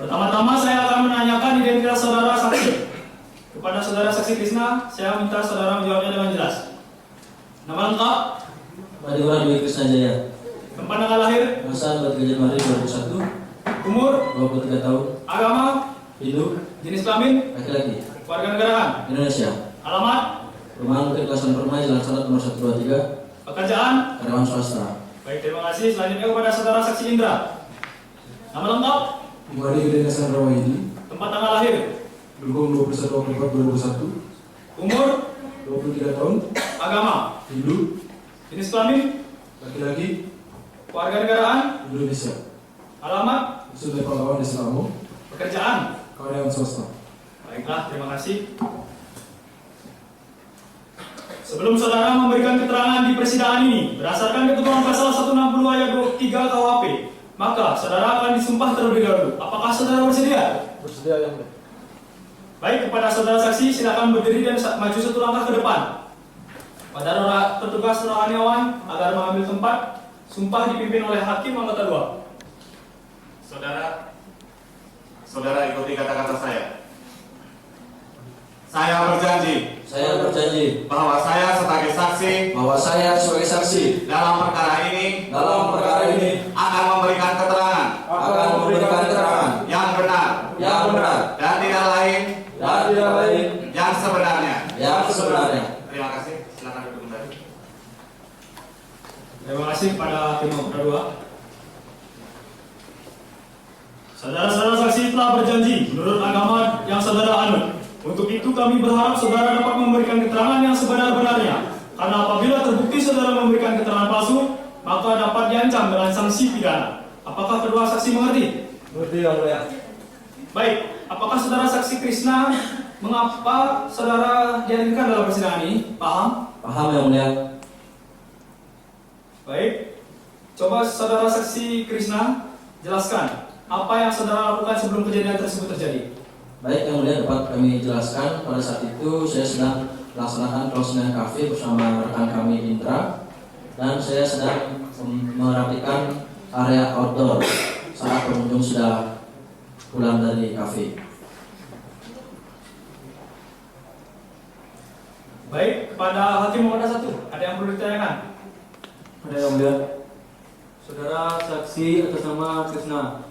Pertama-tama saya akan menanyakan identitas saudara saksi. Kepada saudara saksi Krisna, saya minta saudara menjawabnya dengan jelas. Nama lengkap? Madura Dwi Krisna Jaya. Tempat tanggal lahir? Masa 23 Januari 2001. Umur? 23 tahun. Agama? Hindu. Jenis kelamin? Laki-laki. Warga negaraan? Indonesia. Alamat? Perumahan Bukit Kawasan Permai, Jalan Salat nomor 123. Pekerjaan? Karyawan swasta. Baik, terima kasih. Selanjutnya kepada saudara saksi Indra. Nama lengkap? Bupati Gede Kasar Rawahidi. Tempat tanggal lahir? Dukung 21 Oktober 2001. Umur? 23 tahun. Agama? Hindu. Jenis kelamin? Laki-laki. Warga negaraan? Indonesia. Alamat? Sudah Pahlawan Desa Lamo. Pekerjaan? Karyawan swasta. Baiklah, terima kasih. Sebelum saudara memberikan keterangan di persidangan ini, berdasarkan ketentuan pasal 160 ayat 3 KUHP, maka saudara akan disumpah terlebih dahulu. Apakah saudara bersedia? Bersedia yang mulia. Baik, kepada saudara saksi silakan berdiri dan maju satu langkah ke depan. Pada petugas rohaniawan agar mengambil tempat, sumpah dipimpin oleh hakim anggota 2. Saudara ikuti kata-kata saya. Saya berjanji. Saya berjanji Bahwa saya sebagai saksi. Dalam perkara ini. Akan memberikan keterangan. Yang benar. Dan tidak lain. Yang sebenarnya. Terima kasih. Silakan duduk kembali. Terima kasih pada hakim anggota 2. Saudara-saudara saksi telah berjanji menurut agama yang saudara anut. Untuk itu kami berharap saudara dapat memberikan keterangan yang sebenar-benarnya. Karena apabila terbukti saudara memberikan keterangan palsu, maka dapat diancam dengan sanksi pidana. Apakah kedua saksi mengerti? Mengerti yang mulia. Baik, apakah saudara saksi Krishna mengapa saudara dihadirkan dalam persidangan ini? Paham? Paham yang mulia. Baik, coba saudara saksi Krishna jelaskan apa yang saudara lakukan sebelum kejadian tersebut terjadi. Baik yang mulia, dapat kami jelaskan pada saat itu saya sedang melaksanakan closingan kafe bersama rekan kami Indra, dan saya sedang merapikan area outdoor saat pengunjung sudah pulang dari kafe. Baik, kepada hakim anggota 1, ada yang perlu ditanyakan? Ada yang mulia. Saudara saksi atas nama Krishna,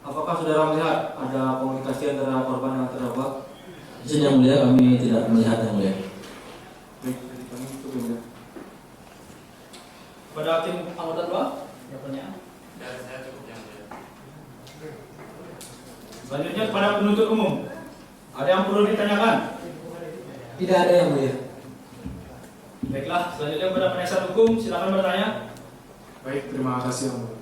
apakah saudara melihat ada komunikasi antara korban dan terdakwa? Izin yang mulia, kami tidak melihat yang mulia. Baik, jadi kami cukup yang mulia. Pada hakim anggota 2, ada pertanyaan? Dari saya cukup yang mulia. Selanjutnya kepada penuntut umum, ada yang perlu ditanyakan? Tidak ada yang mulia. Baiklah, selanjutnya kepada penasihat hukum, silakan bertanya. Baik, terima kasih yang mulia.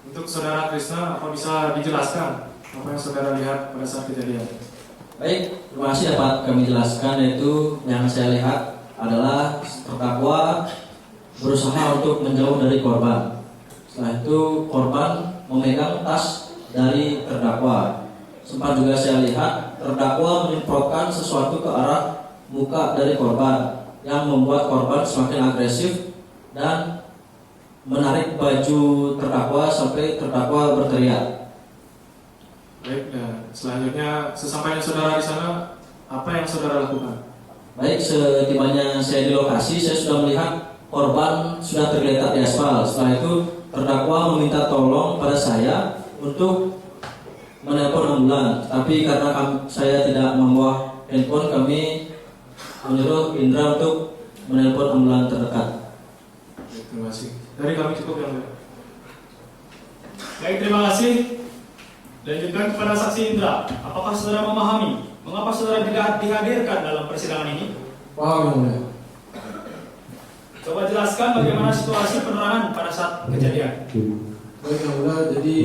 Untuk saudara Krishna, apa bisa dijelaskan apa yang saudara lihat pada saat kejadian? Baik, terima kasih dapat kami jelaskan, yaitu yang saya lihat adalah terdakwa berusaha untuk menjauh dari korban. Setelah itu korban memegang tas dari terdakwa. Sempat juga saya lihat terdakwa menyemprotkan sesuatu ke arah muka dari korban yang membuat korban semakin agresif dan menarik baju terdakwa sampai terdakwa berteriak. Baik, dan selanjutnya sesampainya saudara di sana, apa yang saudara lakukan? Baik, setibanya saya di lokasi, saya sudah melihat korban sudah tergeletak di aspal. Setelah itu terdakwa meminta tolong pada saya untuk menelpon ambulan. Tapi karena saya tidak membawa handphone, kami menyuruh Indra untuk menelpon ambulan terdekat. Baik, terima kasih. Dari kami cukup yang mulia. Baik, terima kasih. Lanjutkan kepada saksi Indra. Apakah saudara memahami mengapa saudara tidak dihadirkan dalam persidangan ini? Paham yang mulia. Coba jelaskan bagaimana situasi penerangan pada saat kejadian. Baik yang mulia, jadi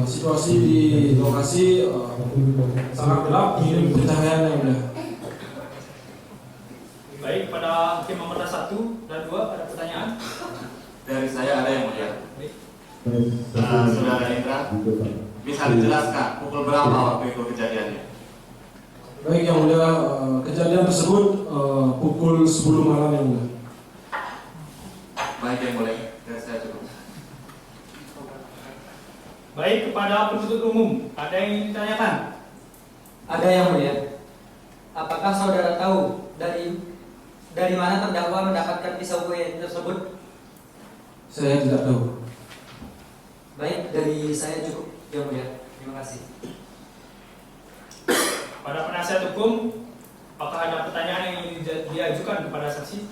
situasi di lokasi sangat gelap, minim pencahayaan yang mulia. Baik, pada hakim anggota 1 dan 2 ada pertanyaan? Dari saya ada yang mulia. Saudara Indra, bisa dijelaskan pukul berapa waktu itu kejadiannya? Baik yang mulia, kejadian tersebut pukul 10 malam yang mulia. Baik yang mulia, dari saya cukup. Baik, kepada penuntut umum, ada yang ingin ditanyakan? Ada yang mulia. Apakah saudara tahu dari mana terdakwa mendapatkan pisau kue tersebut? Saya tidak tahu. Baik, dari saya cukup yang mulia. Terima kasih. Pada penasihat hukum, apakah ada pertanyaan yang ingin diajukan kepada saksi?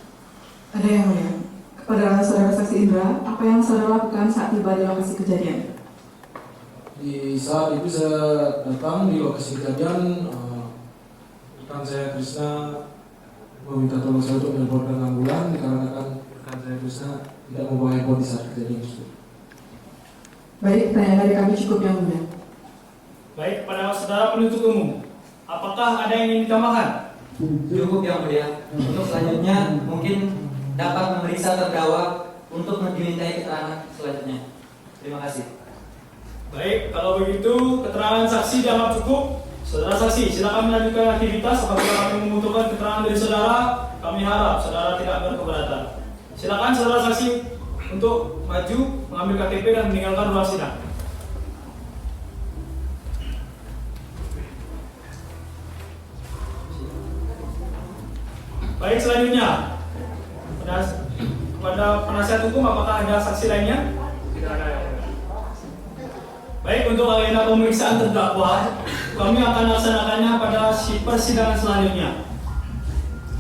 Ada yang mulia. Kepada saudara saksi Indra, apa yang saudara lakukan saat tiba di lokasi kejadian? Di saat itu saya datang di lokasi kejadian, rekan saya Krishna meminta tolong saya untuk menelponkan ambulan dikarenakan rekan saya Krishna tidak membawa handphone di saat kejadian tersebut. Baik, pertanyaan dari kami cukup yang mulia. Baik, kepada saudara penuntut umum, apakah ada yang ingin ditambahkan? Cukup yang mulia. Untuk selanjutnya mungkin dapat memeriksa terdakwa untuk dimintai keterangan selanjutnya. Terima kasih. Baik, kalau begitu keterangan saksi dianggap cukup. Saudara saksi, silakan melanjutkan aktivitas. Apabila kami membutuhkan keterangan dari saudara, kami harap saudara tidak berkeberatan. Silakan saudara saksi untuk maju, mengambil KTP dan meninggalkan ruang sidang. Baik, selanjutnya kepada penasihat hukum, apakah ada saksi lainnya? Tidak ada. Baik, untuk agenda pemeriksaan terdakwa, kami akan laksanakannya pada persidangan selanjutnya.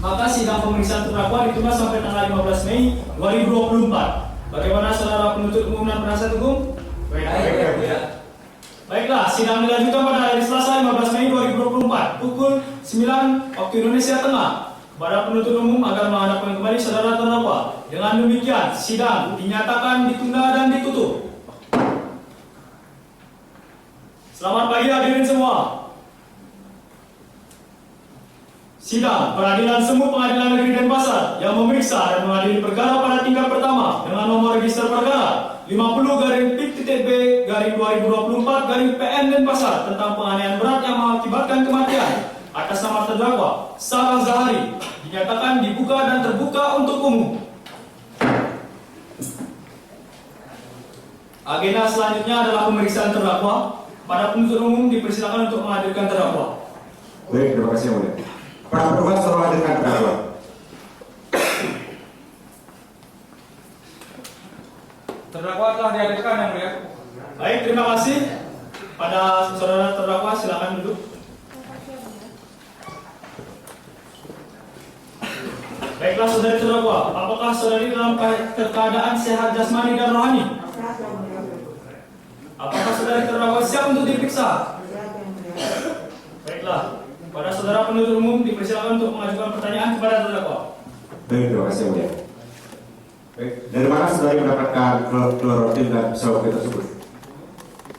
Maka sidang pemeriksaan terdakwa ditunda sampai tanggal 15 Mei 2024. Bagaimana saudara penuntut umum dan penasihat hukum? Baiklah, sidang dilanjutkan pada hari Selasa 15 Mei 2024 pukul 9 waktu Indonesia Tengah. Kepada penuntut umum agar menghadapkan kembali saudara terdakwa. Dengan demikian, sidang dinyatakan ditunda dan ditutup. Selamat pagi hadirin semua. Sidang Peradilan Semu Pengadilan Negeri Denpasar yang memeriksa dan mengadili perkara pada tingkat pertama dengan nomor register perkara 50-PIT-2024-PN Denpasar tentang penganiayaan berat yang mengakibatkan kematian atas nama terdakwa Sarah Zahari dinyatakan dibuka dan terbuka untuk umum. Agenda selanjutnya adalah pemeriksaan terdakwa. Pada penuntut umum dipersilakan untuk menghadirkan terdakwa. Baik, terima kasih yang mulia. Para petugas tolong hadirkan terdakwa. Terdakwa telah dihadirkan yang mulia. Baik, terima kasih. Pada saudara terdakwa silakan duduk. Baiklah saudari terdakwa, apakah saudari dalam keadaan sehat jasmani dan rohani? Apakah saudari terdakwa siap untuk diperiksa? Baiklah, pada saudara penuntut umum dipersilakan untuk mengajukan pertanyaan kepada terdakwa. Baik, terima kasih yang mulia. Baik, dari mana saudari mendapatkan klorotin dan pisau tersebut?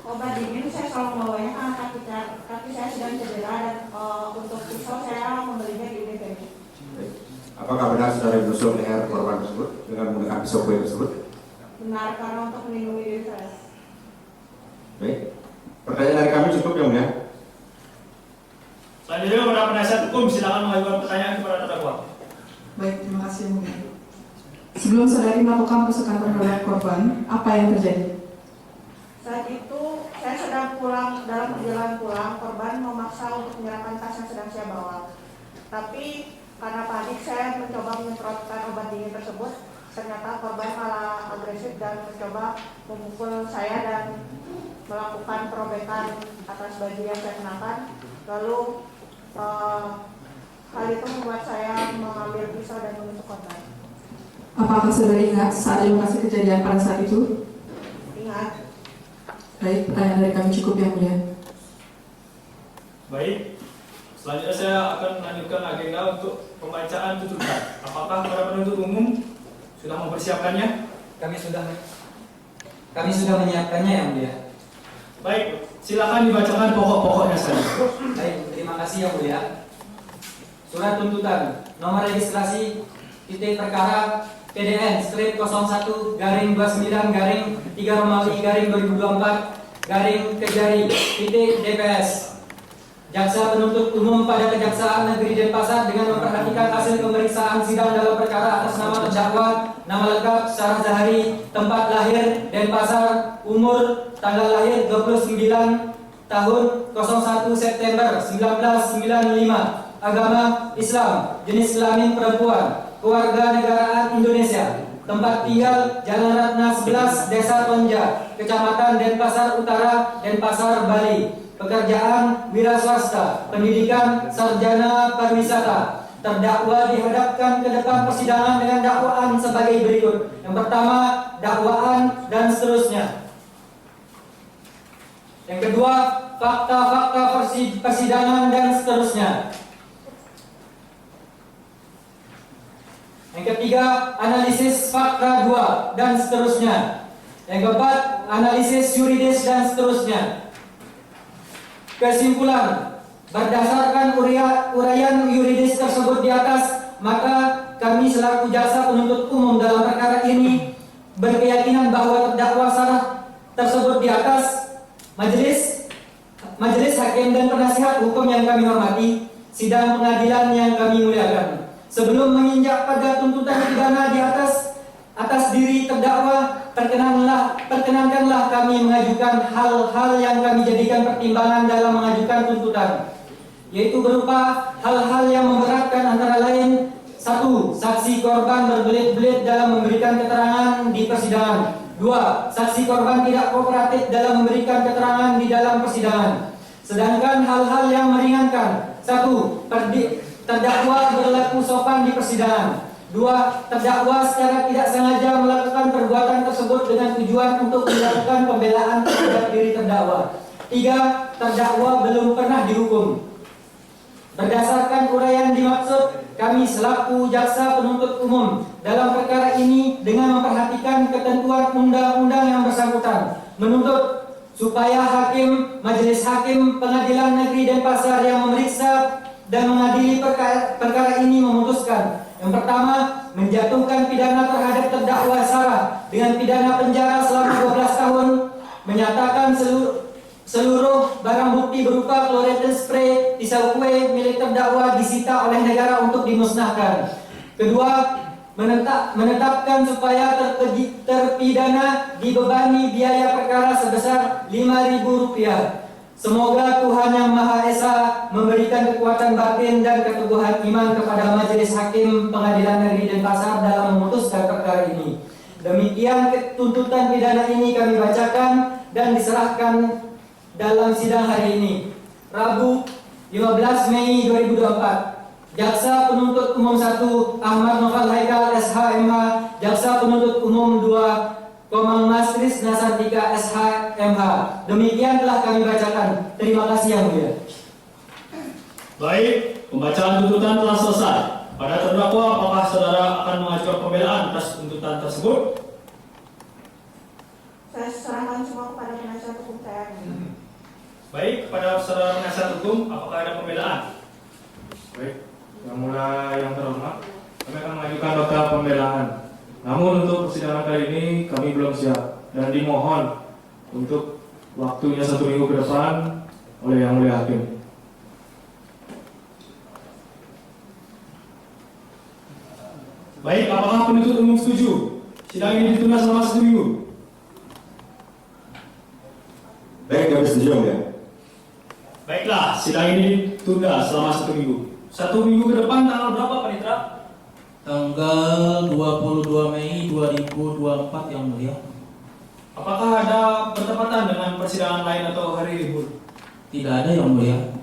Obat dingin saya selalu membawanya karena kaki saya sedang cedera dan untuk pisau saya membelinya di UDPD. Apakah benar saudari menusuk leher korban tersebut dengan menggunakan pisau kue tersebut? Benar, karena untuk melindungi diri saya. Baik, pertanyaan dari kami cukup yang mulia. Selanjutnya kepada penasihat hukum silakan mengajukan pertanyaan kepada terdakwa. Baik, terima kasih yang mulia. Sebelum saudari melakukan penusukan terhadap korban, apa yang terjadi? Saat itu saya sedang pulang, dalam perjalanan pulang, korban memaksa untuk menyerahkan tas yang sedang saya bawa. Tapi karena panik saya mencoba menyemprotkan obat dingin tersebut, ternyata korban malah agresif dan mencoba memukul saya dan melakukan perobekan atas baju yang saya kenakan. Lalu hal itu membuat saya mengambil pisau dan menusuk korban. Apakah saudari ingat saat di lokasi kejadian pada saat itu? Ingat. Baik, pertanyaan dari kami cukup yang mulia. Baik, selanjutnya saya akan melanjutkan agenda untuk pembacaan tuntutan. Apakah para penuntut umum sudah mempersiapkannya? Kami sudah menyiapkannya yang mulia. Baik, silakan dibacakan pokok-pokoknya saja. Baik, terima kasih yang mulia. Surat tuntutan nomor registrasi titik perkara PDN strip 01 garing 29 garing 3 Romawi garing 2024 garing Kejari titik DPS. Jaksa penuntut umum pada Kejaksaan Negeri Denpasar dengan memperhatikan hasil pemeriksaan sidang dalam perkara atas nama terdakwa, nama lengkap Sarah Zahari, tempat lahir Denpasar, umur tanggal lahir 29 tahun 01 September 1995, agama Islam, jenis kelamin perempuan, keluarga negaraan Indonesia, tempat tinggal Jalan Ratna 11, Desa Tonja, Kecamatan Denpasar Utara, Denpasar, Bali. Pekerjaan wira swasta, pendidikan sarjana pariwisata. Terdakwa dihadapkan ke depan persidangan dengan dakwaan sebagai berikut. Yang pertama, dakwaan dan seterusnya. Yang kedua, fakta-fakta persidangan dan seterusnya. Yang ketiga, analisis fakta 2 dan seterusnya. Yang keempat, analisis yuridis dan seterusnya. Kesimpulan, berdasarkan uraian yuridis tersebut di atas, maka kami selaku jaksa penuntut umum dalam perkara ini berkeyakinan bahwa terdakwa Sarah tersebut di atas, majelis majelis hakim dan penasihat hukum yang kami hormati, sidang pengadilan yang kami muliakan. Sebelum menginjak pada tuntutan pidana di atas diri terdakwa, perkenankanlah kami mengajukan hal-hal yang kami jadikan pertimbangan dalam mengajukan tuntutan, yaitu berupa hal-hal yang memberatkan antara lain: 1. Saksi korban berbelit-belit dalam memberikan keterangan di persidangan. 2. Saksi korban tidak kooperatif dalam memberikan keterangan di dalam persidangan. Sedangkan hal-hal yang meringankan: 1. Terdakwa berlaku sopan di persidangan. 2. Terdakwa secara tidak sengaja melakukan perbuatan tersebut dengan tujuan untuk melakukan pembelaan terhadap diri terdakwa. 3. Terdakwa belum pernah dihukum. Berdasarkan uraian dimaksud, kami selaku jaksa penuntut umum dalam perkara ini dengan memperhatikan ketentuan undang-undang yang bersangkutan, menuntut supaya majelis hakim pengadilan negeri Denpasar yang memeriksa dan mengadili perkara ini memutuskan: yang pertama, menjatuhkan pidana terhadap terdakwa Sarah dengan pidana penjara selama 12 tahun, menyatakan seluruh barang bukti berupa chlorine spray, pisau kue milik terdakwa disita oleh negara untuk dimusnahkan. Kedua, menetapkan supaya terpidana dibebani biaya perkara sebesar Rp5.000. Semoga Tuhan Yang Maha Esa memberikan kekuatan batin dan keteguhan iman kepada majelis hakim pengadilan negeri Denpasar dalam memutuskan perkara ini. Demikian tuntutan pidana ini kami bacakan dan diserahkan dalam sidang hari ini, Rabu 15 Mei 2024. Jaksa Penuntut Umum 1 Ahmad Noval Haikal SHMH, Jaksa Penuntut Umum 2 Komang Mas Krisna Santika SHMH. Demikian telah kami bacakan. Terima kasih Yang Mulia. Baik, pembacaan tuntutan telah selesai. Pada terdakwa, apakah saudara akan mengajukan pembelaan atas tuntutan tersebut? Saya serahkan semua kepada penasihat hukum saya. Baik, kepada saudara penasihat hukum, apakah ada pembelaan? Baik, yang terhormat, kami akan mengajukan nota pembelaan. Namun untuk persidangan kali ini kami belum siap dan dimohon untuk waktunya 1 minggu ke depan oleh Yang Mulia Hakim. Baik, apakah penuntut umum setuju sidang ini ditunda selama 1 minggu? Baik, kami setuju ya. Baiklah, sidang ini ditunda selama 1 minggu. 1 minggu ke depan tanggal berapa, Pak Nitra? Tanggal 22 Mei 2024 Yang Mulia. Apakah ada bertepatan dengan persidangan lain atau hari libur? Tidak ada Yang Mulia.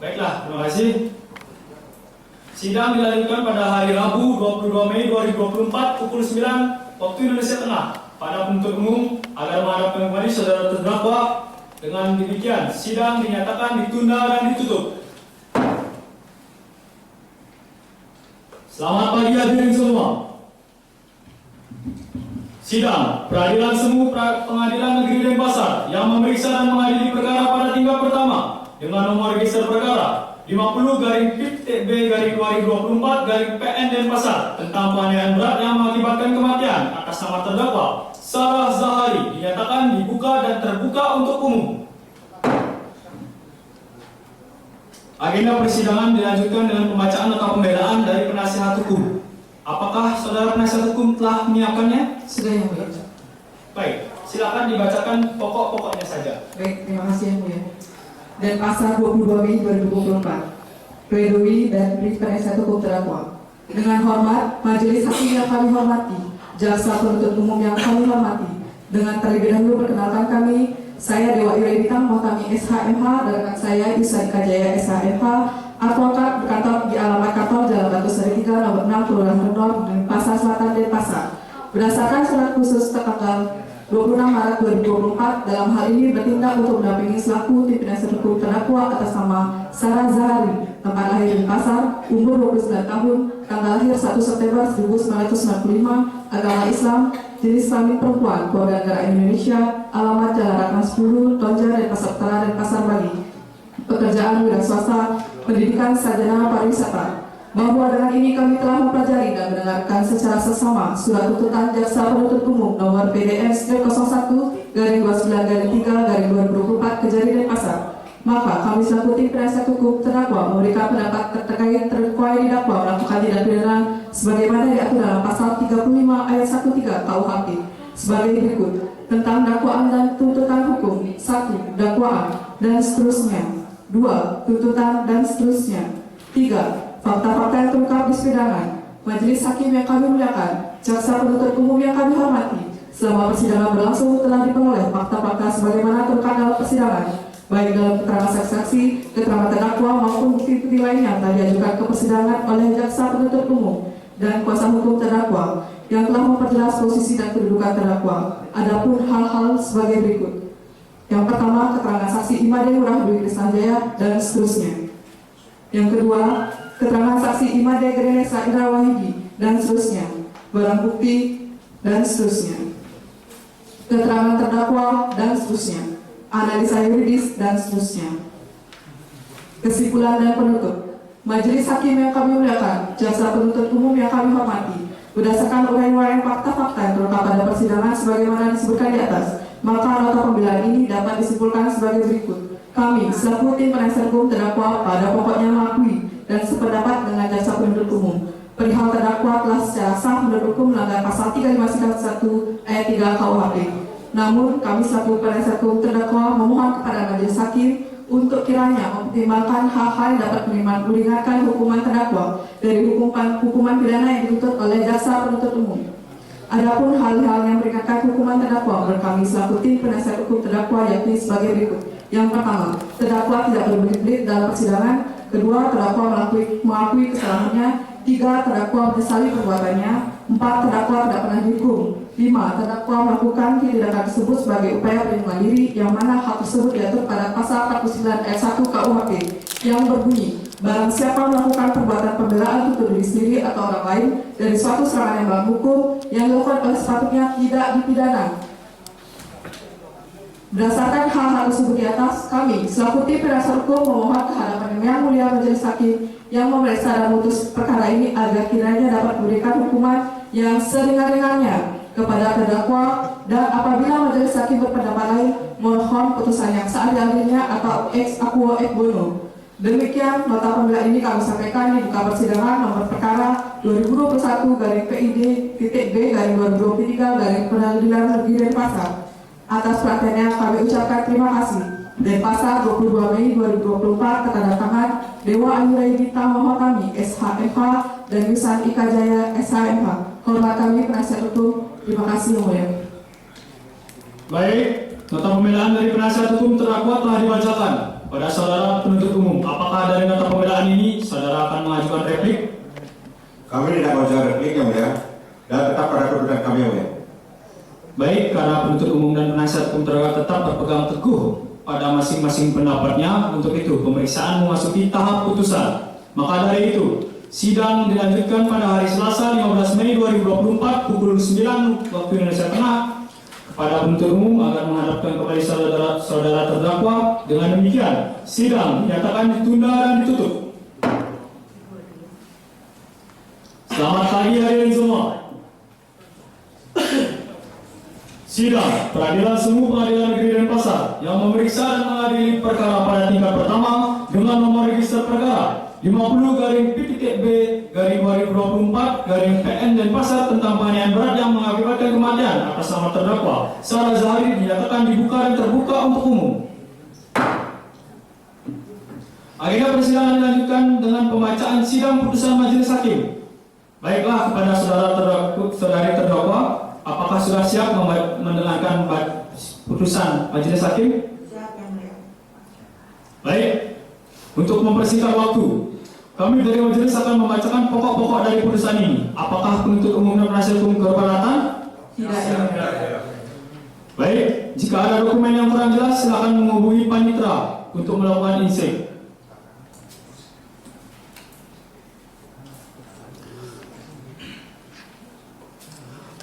Baiklah, terima kasih. Sidang dilanjutkan pada hari Rabu 22 Mei 2024 pukul 9 waktu Indonesia Tengah pada penuntut umum agar menghadapkan kembali saudara terdakwa. Dengan demikian, sidang dinyatakan ditunda dan ditutup. Selamat pagi hadirin semua. Sidang Peradilan Semu Pengadilan Negeri Denpasar yang memeriksa dan mengadili perkara pada tingkat pertama dengan nomor register perkara 50/PB/2024/PN Denpasar tentang penganiayaan berat yang mengakibatkan kematian atas nama terdakwa Sarah Zahari dinyatakan dibuka dan terbuka untuk umum. Agenda persidangan dilanjutkan dengan pembacaan nota pembelaan dari penasihat hukum. Apakah saudara penasihat hukum telah menyiapkannya? Sudah Yang Mulia. Baik, silakan dibacakan pokok-pokoknya saja. Baik, terima kasih Yang Mulia. Denpasar 22 Mei 2024. Pledoi dan brief penasihat hukum terdakwa. Dengan hormat, majelis hakim yang kami hormati, jaksa penuntut umum yang kami hormati, dengan terlebih dahulu perkenalkan kami, saya Dewa Ira Bintang, Motami SHMH, dan rekan saya Yusaika Jaya SHMH, advokat berkantor di alamat kantor Jalan Batu Sari 3, nomor 6, Kelurahan Rendor, Denpasar Selatan, Denpasar. Berdasarkan surat khusus tanggal 26 Maret 2024, dalam hal ini bertindak untuk mendampingi selaku tim penasihat hukum terdakwa atas nama Sarah Zahari, tempat lahir Denpasar, umur 29 tahun, tanggal lahir 1 September 1995, agama Islam, jenis kelamin perempuan, keluarga negara Indonesia, alamat Jalan Ratna 10, Tonja, Denpasar Utara, Denpasar Bali. Pekerjaan wira swasta, pendidikan sarjana pariwisata. Bahwa dengan ini kami telah mempelajari dan mendengarkan secara seksama surat tuntutan jaksa penuntut umum nomor PDN 01/29/3/2024 Kejari Denpasar Maka kami selaku tim penasihat hukum terdakwa memberikan pendapat terkait terdakwa yang didakwa melakukan tindak pidana sebagaimana diatur dalam pasal 35 ayat 13 KUHP sebagai berikut tentang dakwaan dan tuntutan hukum. 1. Dakwaan dan seterusnya. 2. Tuntutan dan seterusnya. 3. Fakta-fakta yang terungkap di persidangan. Majelis hakim yang kami muliakan, jaksa penuntut umum yang kami hormati, selama persidangan berlangsung telah diperoleh fakta-fakta sebagaimana terungkap dalam persidangan, baik dalam keterangan saksi, keterangan terdakwa maupun bukti-bukti lainnya telah diajukan ke persidangan oleh jaksa penuntut umum dan kuasa hukum terdakwa yang telah memperjelas posisi dan kedudukan terdakwa. Adapun hal-hal sebagai berikut. Yang pertama, keterangan saksi Imade Ngurah Dwi Krisnajaya dan seterusnya. Yang kedua, keterangan saksi Imade Gerenesa Indra Wahidi dan seterusnya. Barang bukti dan seterusnya. Keterangan terdakwa dan seterusnya. Analisa yuridis dan seterusnya. Kesimpulan dan penutup. Majelis hakim yang kami muliakan, jaksa penuntut umum yang kami hormati, berdasarkan uraian-uraian fakta-fakta yang terungkap pada persidangan sebagaimana disebutkan di atas, maka nota pembelaan ini dapat disimpulkan sebagai berikut. Kami, selaku tim penasihat hukum terdakwa, pada pokoknya mengakui dan sependapat dengan jaksa penuntut umum perihal terdakwa telah secara sah menurut hukum melanggar pasal 351 ayat 3 KUHP. Namun, kami selaku penasihat hukum terdakwa memohon kepada majelis hakim untuk kiranya mempertimbangkan hal-hal yang dapat meringankan hukuman terdakwa dari hukuman pidana yang dituntut oleh jaksa penuntut umum. Adapun hal-hal yang meringankan hukuman terdakwa menurut kami selaku tim penasihat hukum terdakwa yakni sebagai berikut. Yang pertama, terdakwa tidak berbelit-belit dalam persidangan. Kedua, terdakwa mengakui kesalahannya. 3. Terdakwa menyesali perbuatannya. 4. Terdakwa tidak pernah dihukum. 5. Terdakwa melakukan tindakan tersebut sebagai upaya perlindungan diri yang mana hal tersebut diatur pada pasal 49 ayat 1 KUHP yang berbunyi, barang siapa melakukan perbuatan pembelaan untuk diri sendiri atau orang lain dari suatu serangan yang melawan hukum yang dilakukan oleh sepatutnya tidak dipidana. Berdasarkan hal-hal tersebut di atas, kami selaku tim penasihat hukum memohon kehadapan yang mulia majelis hakim yang memeriksa dan memutus perkara ini agar kiranya dapat memberikan hukuman yang seringan-ringannya kepada terdakwa, dan apabila majelis hakim berpendapat lain, mohon putusan yang seadil-adilnya atau ex aequo et bono. Demikian nota pembelaan ini kami sampaikan di muka persidangan nomor perkara 2021-PID-B-2023 Pengadilan Negeri Denpasar. Atas perhatiannya kami ucapkan terima kasih. Denpasar 22 Mei 2024, ketandatangan Dewa Ayuraidi Tamoho kami SHMH dan Yusan Ika Jaya SHMH. Hormat kami penasihat hukum. Terima kasih yang mulia. Baik, nota pembelaan dari penasihat hukum terdakwa telah dibacakan pada saudara penuntut umum. Apakah dari nota pembelaan ini saudara akan mengajukan replik? Kami tidak mengajukan replik yang mulia dan tetap pada kedudukan kami yang mulia. Baik, karena penuntut umum dan penasihat hukum terdakwa tetap berpegang teguh pada masing-masing pendapatnya, untuk itu pemeriksaan memasuki tahap putusan. Maka dari itu, sidang dilanjutkan pada hari Selasa 15 Mei 2024 pukul 9 waktu Indonesia Tengah kepada penuntut umum agar menghadapkan kembali saudara terdakwa. Dengan demikian, sidang dinyatakan ditunda dan ditutup. Selamat pagi hadirin semua. Sidang Peradilan Semu Pengadilan Negeri Denpasar yang memeriksa dan mengadili perkara pada tingkat pertama dengan nomor register perkara 50-PTB-2024-PN Denpasar tentang penganiayaan berat yang mengakibatkan kematian atas nama terdakwa Sarah Zahari dinyatakan dibuka dan terbuka untuk umum. Agenda persidangan dilanjutkan dengan pembacaan sidang putusan majelis hakim. Baiklah, kepada saudari terdakwa, apakah sudah siap mendengarkan putusan majelis hakim? Siap yang mulia. Baik, untuk mempersingkat waktu, kami dari majelis akan membacakan pokok-pokok dari putusan ini. Apakah penuntut umum dan penasihat hukum keberatan? Tidak. Baik, jika ada dokumen yang kurang jelas, silakan menghubungi panitera untuk melakukan insek.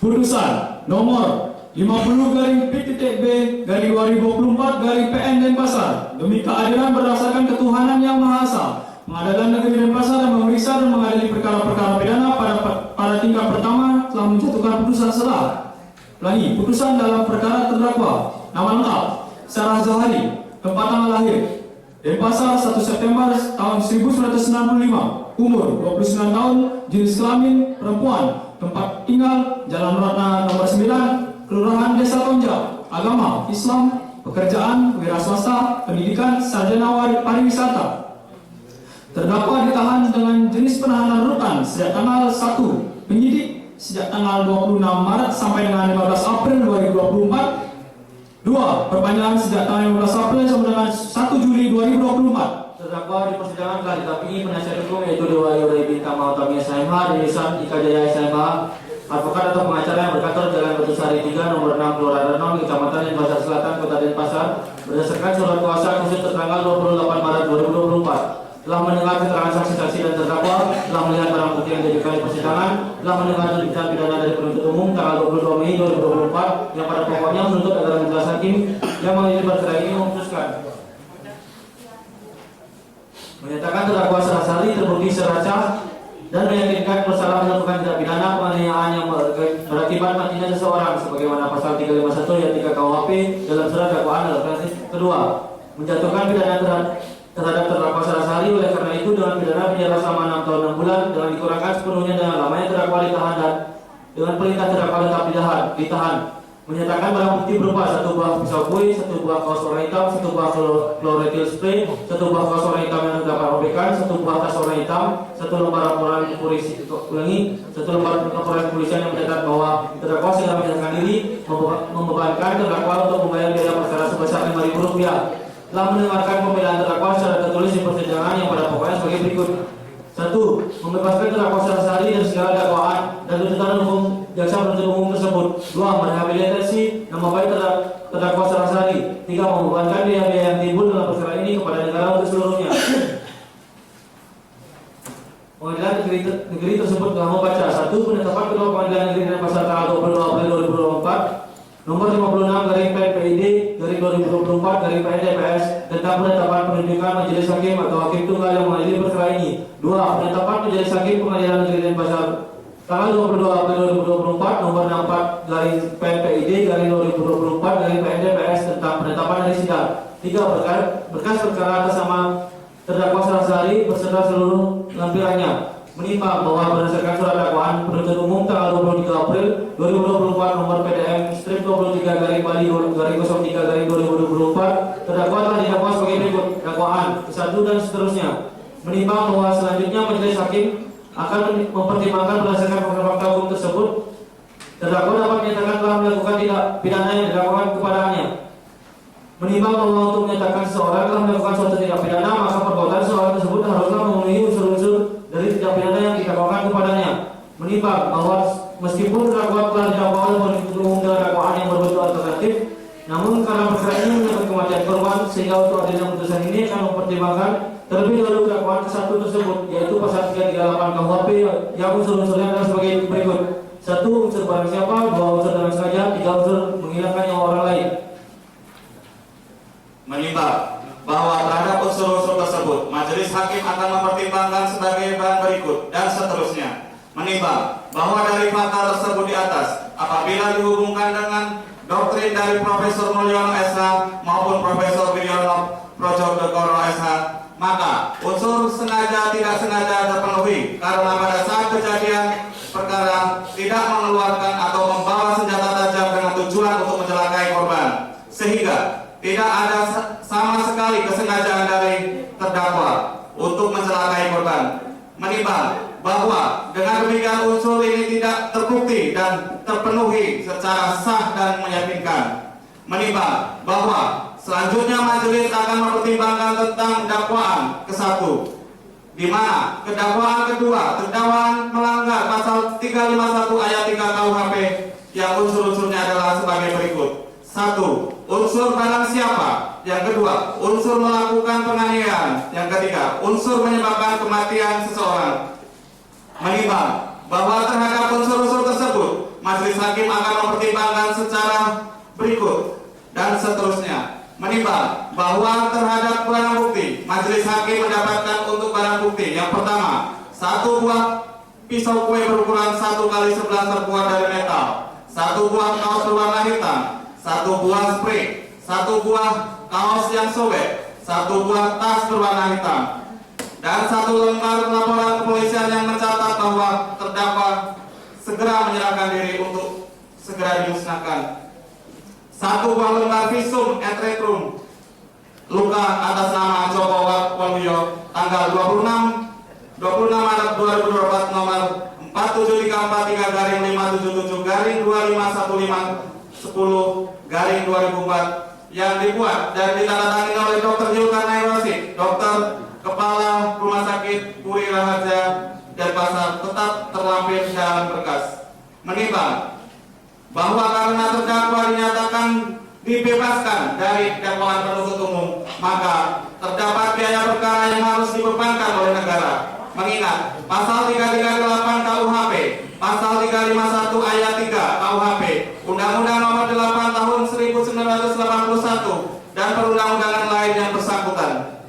Putusan nomor 50-PTB-2024-PN Denpasar demi keadilan berdasarkan ketuhanan yang Maha Esa, Pengadilan Negeri Denpasar yang memeriksa dan mengadili perkara-perkara pidana pada tingkat pertama telah menjatuhkan putusan setelah putusan dalam perkara terdakwa nama lengkap Sarah Zahari, tempat tanggal lahir Denpasar 1 September tahun 1965, umur 29 tahun, jenis kelamin perempuan, tempat tinggal Jalan Ratna nomor 9, Kelurahan Desa Tonja, agama Islam, pekerjaan wira swasta, pendidikan sarjana pariwisata. Terdakwa ditahan dengan jenis penahanan rutan sejak tanggal 1, penyidik sejak tanggal 26 Maret sampai dengan 15 April 2024. 2. Perpanjangan sejak tanggal 15 April sampai dengan 1 Juli 2024. Terdakwa di persidangan telah didampingi penasihat hukum yaitu Dewa Yurai Bintang Mautami SMH dan Nisan Ika Jaya SMH, advokat atau pengacara yang berkantor Jalan Batu-Sari 3 nomor 6 Kelurahan Renom, Kecamatan Denpasar Selatan, Kota Denpasar, berdasarkan surat kuasa khusus tertanggal 28 Maret 2024. Telah mendengar keterangan saksi-saksi dan terdakwa, telah melihat barang bukti yang diajukan di persidangan, telah mendengar tuntutan pidana dari penuntut umum tanggal 22 Mei 2024 yang pada pokoknya menuntut agar majelis hakim yang mengadili perkara ini memutuskan menyatakan terdakwa Sarasari terbukti secara sah dan meyakinkan bersalah melakukan tindak pidana penganiayaan yang berakibat matinya seseorang sebagaimana pasal 351 ayat 3 KUHP dalam surat dakwaan dalam kedua, menjatuhkan pidana terhadap terdakwa Sarasari. Oleh karena itu dengan pidana penjara selama 6 tahun 6 bulan dengan dikurangkan sepenuhnya dengan lamanya terdakwa ditahan dan dengan perintah terdakwa tetap ditahan. Menyatakan barang bukti berupa 1 buah pisau kue, 1 buah kaos warna hitam, 1 buah chloretyl spray, 1 buah kaos warna hitam yang terdapat robekan, 1 buah tas warna hitam, 1 lembar laporan polisi ulangi, 1 lembar laporan kepolisian yang mencatat bahwa terdakwa segera menyerahkan diri, membebankan terdakwa untuk membayar biaya perkara sebesar Rp5.000. Telah mendengarkan pembelaan terdakwa secara tertulis di persidangan yang pada pokoknya sebagai berikut. 1. Membebaskan terdakwa Sarasari dari segala dakwaan dan tuntutan hukum jaksa penuntut umum tersebut. 2. Merehabilitasi nama baik terdakwa Sarasari. 3. Membebankan biaya-biaya yang timbul dalam perkara ini kepada negara untuk seluruhnya. Pengadilan negeri tersebut telah membaca 1. Penetapan Ketua Pengadilan Negeri Denpasar tanggal 22 April 2024 nomor 56/PPID 2024/PNDPS tentang penetapan penunjukan majelis hakim atau hakim tunggal yang mengadili perkara ini. 2. Penetapan majelis hakim Pengadilan Negeri Denpasar tanggal 22 April 2024 nomor 64/PPID 2024/PNDPS tentang penetapan hari sidang. 3. Berkas perkara atas nama terdakwa Sarasari beserta seluruh lampirannya menimbang bahwa berdasarkan surat dakwaan penuntut umum tanggal 23 April 2024 nomor PDM strip 23/03/2024 terdakwa telah didakwa sebagai berikut. Dakwaan ke-1 dan seterusnya menimbang bahwa selanjutnya majelis hakim akan mempertimbangkan berdasarkan fakta hukum tersebut terdakwa dapat menyatakan telah melakukan tindak pidana yang didakwakan kepadanya. Menimbang bahwa untuk menyatakan seseorang telah melakukan suatu tindak pidana, maka perbuatan seseorang tersebut haruslah memenuhi unsur-unsur dari tindak pidana yang didakwakan kepadanya. Menimbang bahwa meskipun terdakwa telah didakwa oleh penuntut umum dengan dakwaan yang berbentuk alternatif, namun karena perkara ini menyangkut kematian korban, sehingga untuk adanya putusan ini akan mempertimbangkan terlebih dahulu dakwaan ke-1 tersebut, yaitu pasal 338 KUHP yang unsur-unsurnya adalah sebagai berikut. 1. Unsur barang siapa, 2. Unsur dengan sengaja, 3. Unsur menghilangkan nyawa orang lain. Menimbang bahwa terhadap unsur-unsur tersebut majelis hakim akan mempertimbangkan sebagai bahan berikut dan seterusnya. Menimbang bahwa dari fakta tersebut di atas apabila dihubungkan dengan doktrin dari Profesor Mulyono SH maupun Profesor Wiryono Projodogoro SH, maka unsur sengaja tidak sengaja terpenuhi karena pada saat kejadian perkara tidak mengeluarkan atau membawa senjata tajam dengan tujuan untuk mencelakai korban, sehingga tidak ada sama sekali kesengajaan dari terdakwa untuk mencelakai korban. Menimbang bahwa dengan demikian unsur ini tidak terbukti dan terpenuhi secara sah dan meyakinkan. Menimbang bahwa selanjutnya majelis akan mempertimbangkan tentang dakwaan ke-1, di mana kedakwaan kedua terdakwa melanggar pasal 351 ayat 3 KUHP yang unsur-unsurnya adalah sebagai berikut. 1. Unsur barang siapa. Yang kedua, unsur melakukan penganiayaan. Yang ketiga, unsur menyebabkan kematian seseorang. Menimbang bahwa terhadap unsur-unsur tersebut majelis hakim akan mempertimbangkan secara berikut dan seterusnya. Menimbang bahwa terhadap barang bukti majelis hakim mendapatkan untuk barang bukti yang pertama 1 buah pisau kue berukuran 1x11 terbuat dari metal, 1 buah kaos berwarna hitam, 1 buah spray, 1 buah kaos yang sobek, 1 1 buah tas berwarna hitam, dan 1 lembar laporan kepolisian yang mencatat bahwa terdakwa segera menyerahkan diri untuk segera dimusnahkan. 1 buah lembar visum et retrum luka atas nama Joko Waluyo tanggal 26 Maret 2024 nomor 47.343-522-2515-10/2004 yang dibuat dan ditandatangani oleh Dr. Zulkarnain Rosid, Dokter Kepala Rumah Sakit Puri Raharja Denpasar, tetap terlampir dalam berkas. Menimbang bahwa karena terdakwa dinyatakan dibebaskan dari dakwaan penuntut umum, maka terdapat biaya perkara yang harus dibebankan oleh negara. Mengingat pasal 338 KUHP, pasal 351 ayat 3 KUHP, Undang-Undang Nomor 8 Tahun 1981 dan perundang-undangan lain yang bersangkutan.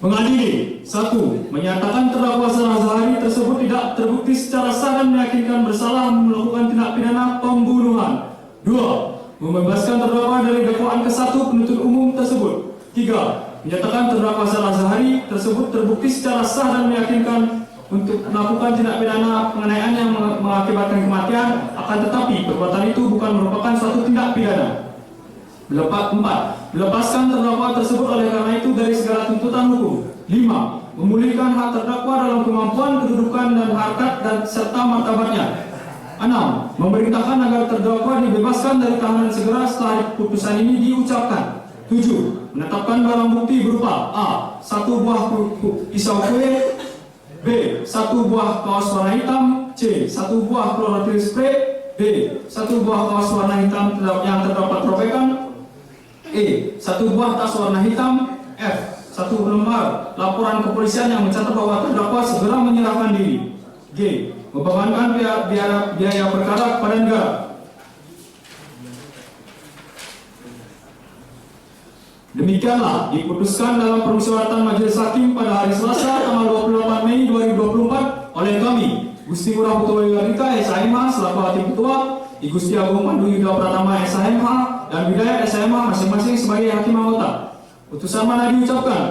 Mengadili 1. Menyatakan terdakwa Sarah Zahari tersebut tidak terbukti secara sah dan meyakinkan bersalah melakukan tindak pidana pembunuhan. 2. Membebaskan terdakwa dari dakwaan ke-1 penuntut umum tersebut. 3. Menyatakan terdakwa Sarah Zahari tersebut terbukti secara sah dan meyakinkan untuk melakukan tindak pidana penganiayaan yang mengakibatkan kematian, akan tetapi perbuatan itu bukan merupakan suatu tindak pidana. 4. Melepaskan terdakwa tersebut oleh karena itu dari segala tuntutan hukum. 5. Memulihkan hak terdakwa dalam kemampuan, kedudukan, dan harkat dan serta martabatnya. 6. Memerintahkan agar terdakwa dibebaskan dari tahanan segera setelah putusan ini diucapkan. 7. Menetapkan barang bukti berupa A. 1 buah pisau kue, B. 1 buah kaos warna hitam, C. 1 buah klorotil spray, D. 1 buah kaos warna hitam yang terdapat robekan, E. 1 buah tas warna hitam, F. 1 lembar laporan kepolisian yang mencatat bahwa terdakwa segera menyerahkan diri, G. Membebankan biaya perkara kepada negara. Demikianlah diputuskan dalam permusyawaratan Majelis Hakim pada hari Selasa tanggal 28 Mei 2024 oleh kami, Gusti Ngurah Putu Wiyadika SHMH selaku Hakim Ketua, Gusti Agung Pandu Yuda Pratama SHMH dan Widayat SHMH masing-masing sebagai Hakim Anggota. Putusan mana diucapkan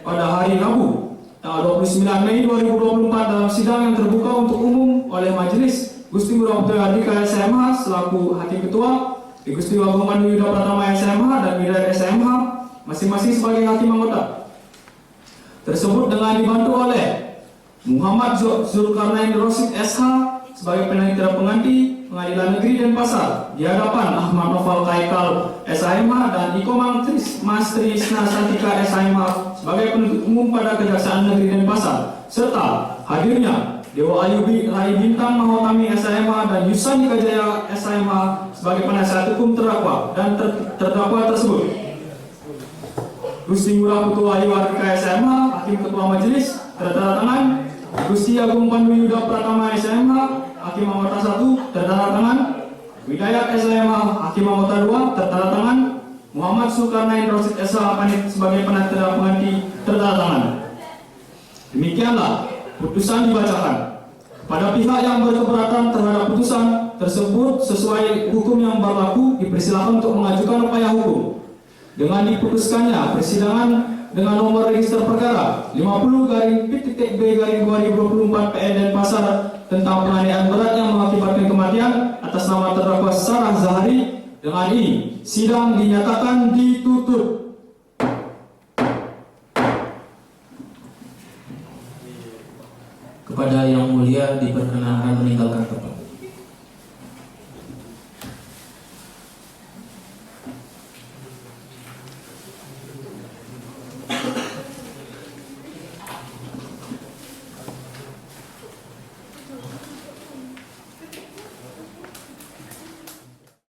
pada hari Rabu tanggal 29 Mei 2024 dalam sidang yang terbuka untuk umum oleh Majelis Gusti Ngurah Putu Wiyadika SHMH selaku Hakim Ketua, Gusti Agung Pandu Yuda Pratama SHMH dan Widayat SHMH masing-masing sebagai Hakim Anggota. Tersebut dengan dibantu oleh Muhammad Zulkarnain Rosid SH sebagai peneliti pengganti Pengadilan Negeri Denpasar di hadapan Ahmad Noval Kaikal SHMH dan Ikomang Mas Trisna Santika SHMH sebagai penuntut umum pada Kejaksaan Negeri Denpasar, serta hadirnya Dewa Ayubi Rai Bintang Mahotami SHMH dan Yusani Kajaya SHMH sebagai penasihat hukum terdakwa dan terdakwa tersebut. Gusti Ngurah Putu Wiyadika SHMH Hakim Ketua Majelis tertanda Gusti Agung Pandu Yuda Pratama SHMH Hakim Anggota 1 tertanda tangan. Widayat SHMH Hakim Anggota 2 tertanda tangan. Muhammad Zulkarnain Rosid SH sebagai penasihat pengganti tertanda tangan. Demikianlah putusan dibacakan. Pada pihak yang berkeberatan terhadap putusan tersebut sesuai hukum yang berlaku dipersilakan untuk mengajukan upaya hukum. Dengan diputuskannya persidangan dengan nomor register perkara 50/P.B/2024 PN Denpasar tentang penganiayaan berat yang mengakibatkan kematian atas nama terdakwa Sarah Zahari, dengan ini sidang dinyatakan ditutup. Kepada Yang Mulia diperkenankan